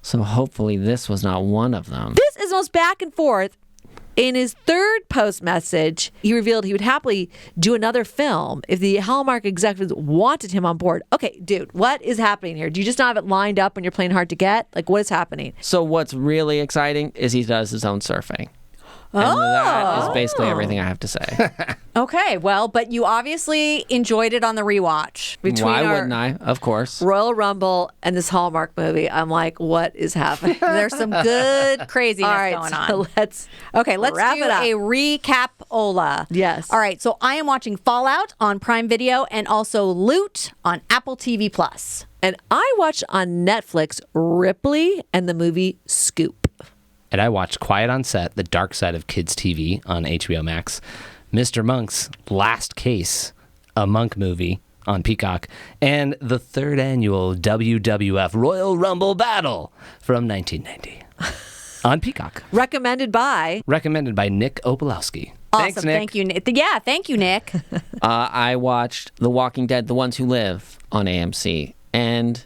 D: So hopefully this was not one of them.
B: This is most back and forth. In his third post message, he revealed he would happily do another film if the Hallmark executives wanted him on board. Okay, dude, what is happening here? Do you just not have it lined up when you're playing hard to get? Like, what is happening?
D: So what's really exciting is he does his own surfing. And that is basically everything I have to say.
A: Okay, well, but you obviously enjoyed it on the rewatch.
B: Between
D: Why
B: our
D: wouldn't I? Of course.
B: Royal Rumble and this Hallmark movie, I'm like, what is happening?
A: There's some good craziness
B: All right,
A: going
B: so
A: on.
B: let's
A: Let's
B: wrap
A: do
B: it up.
A: a recap-ola.
B: Yes.
A: All right, so I am watching Fallout on Prime Video and also Loot on Apple TV Plus.
B: And I watched on Netflix Ripley and the movie Scoop.
C: And I watched Quiet on Set, The Dark Side of Kids TV on HBO Max, Mr. Monk's Last Case, a Monk movie on Peacock, and the 3rd annual WWF Royal Rumble Battle from 1990 on Peacock.
B: Recommended by
C: Recommended by Nick Opolowski.
A: Awesome.
C: Thanks, Nick.
A: Thank you, Nick. Yeah, thank you, Nick.
D: I watched The Walking Dead, The Ones Who Live on AMC, and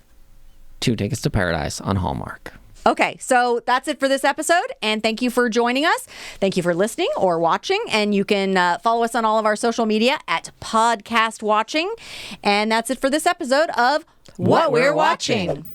D: 2 Tickets to Paradise on Hallmark.
A: Okay, so that's it for this episode, and thank you for joining us. Thank you for listening or watching, and you can follow us on all of our social media at Podcast Watching. And that's it for this episode of What We're Watching.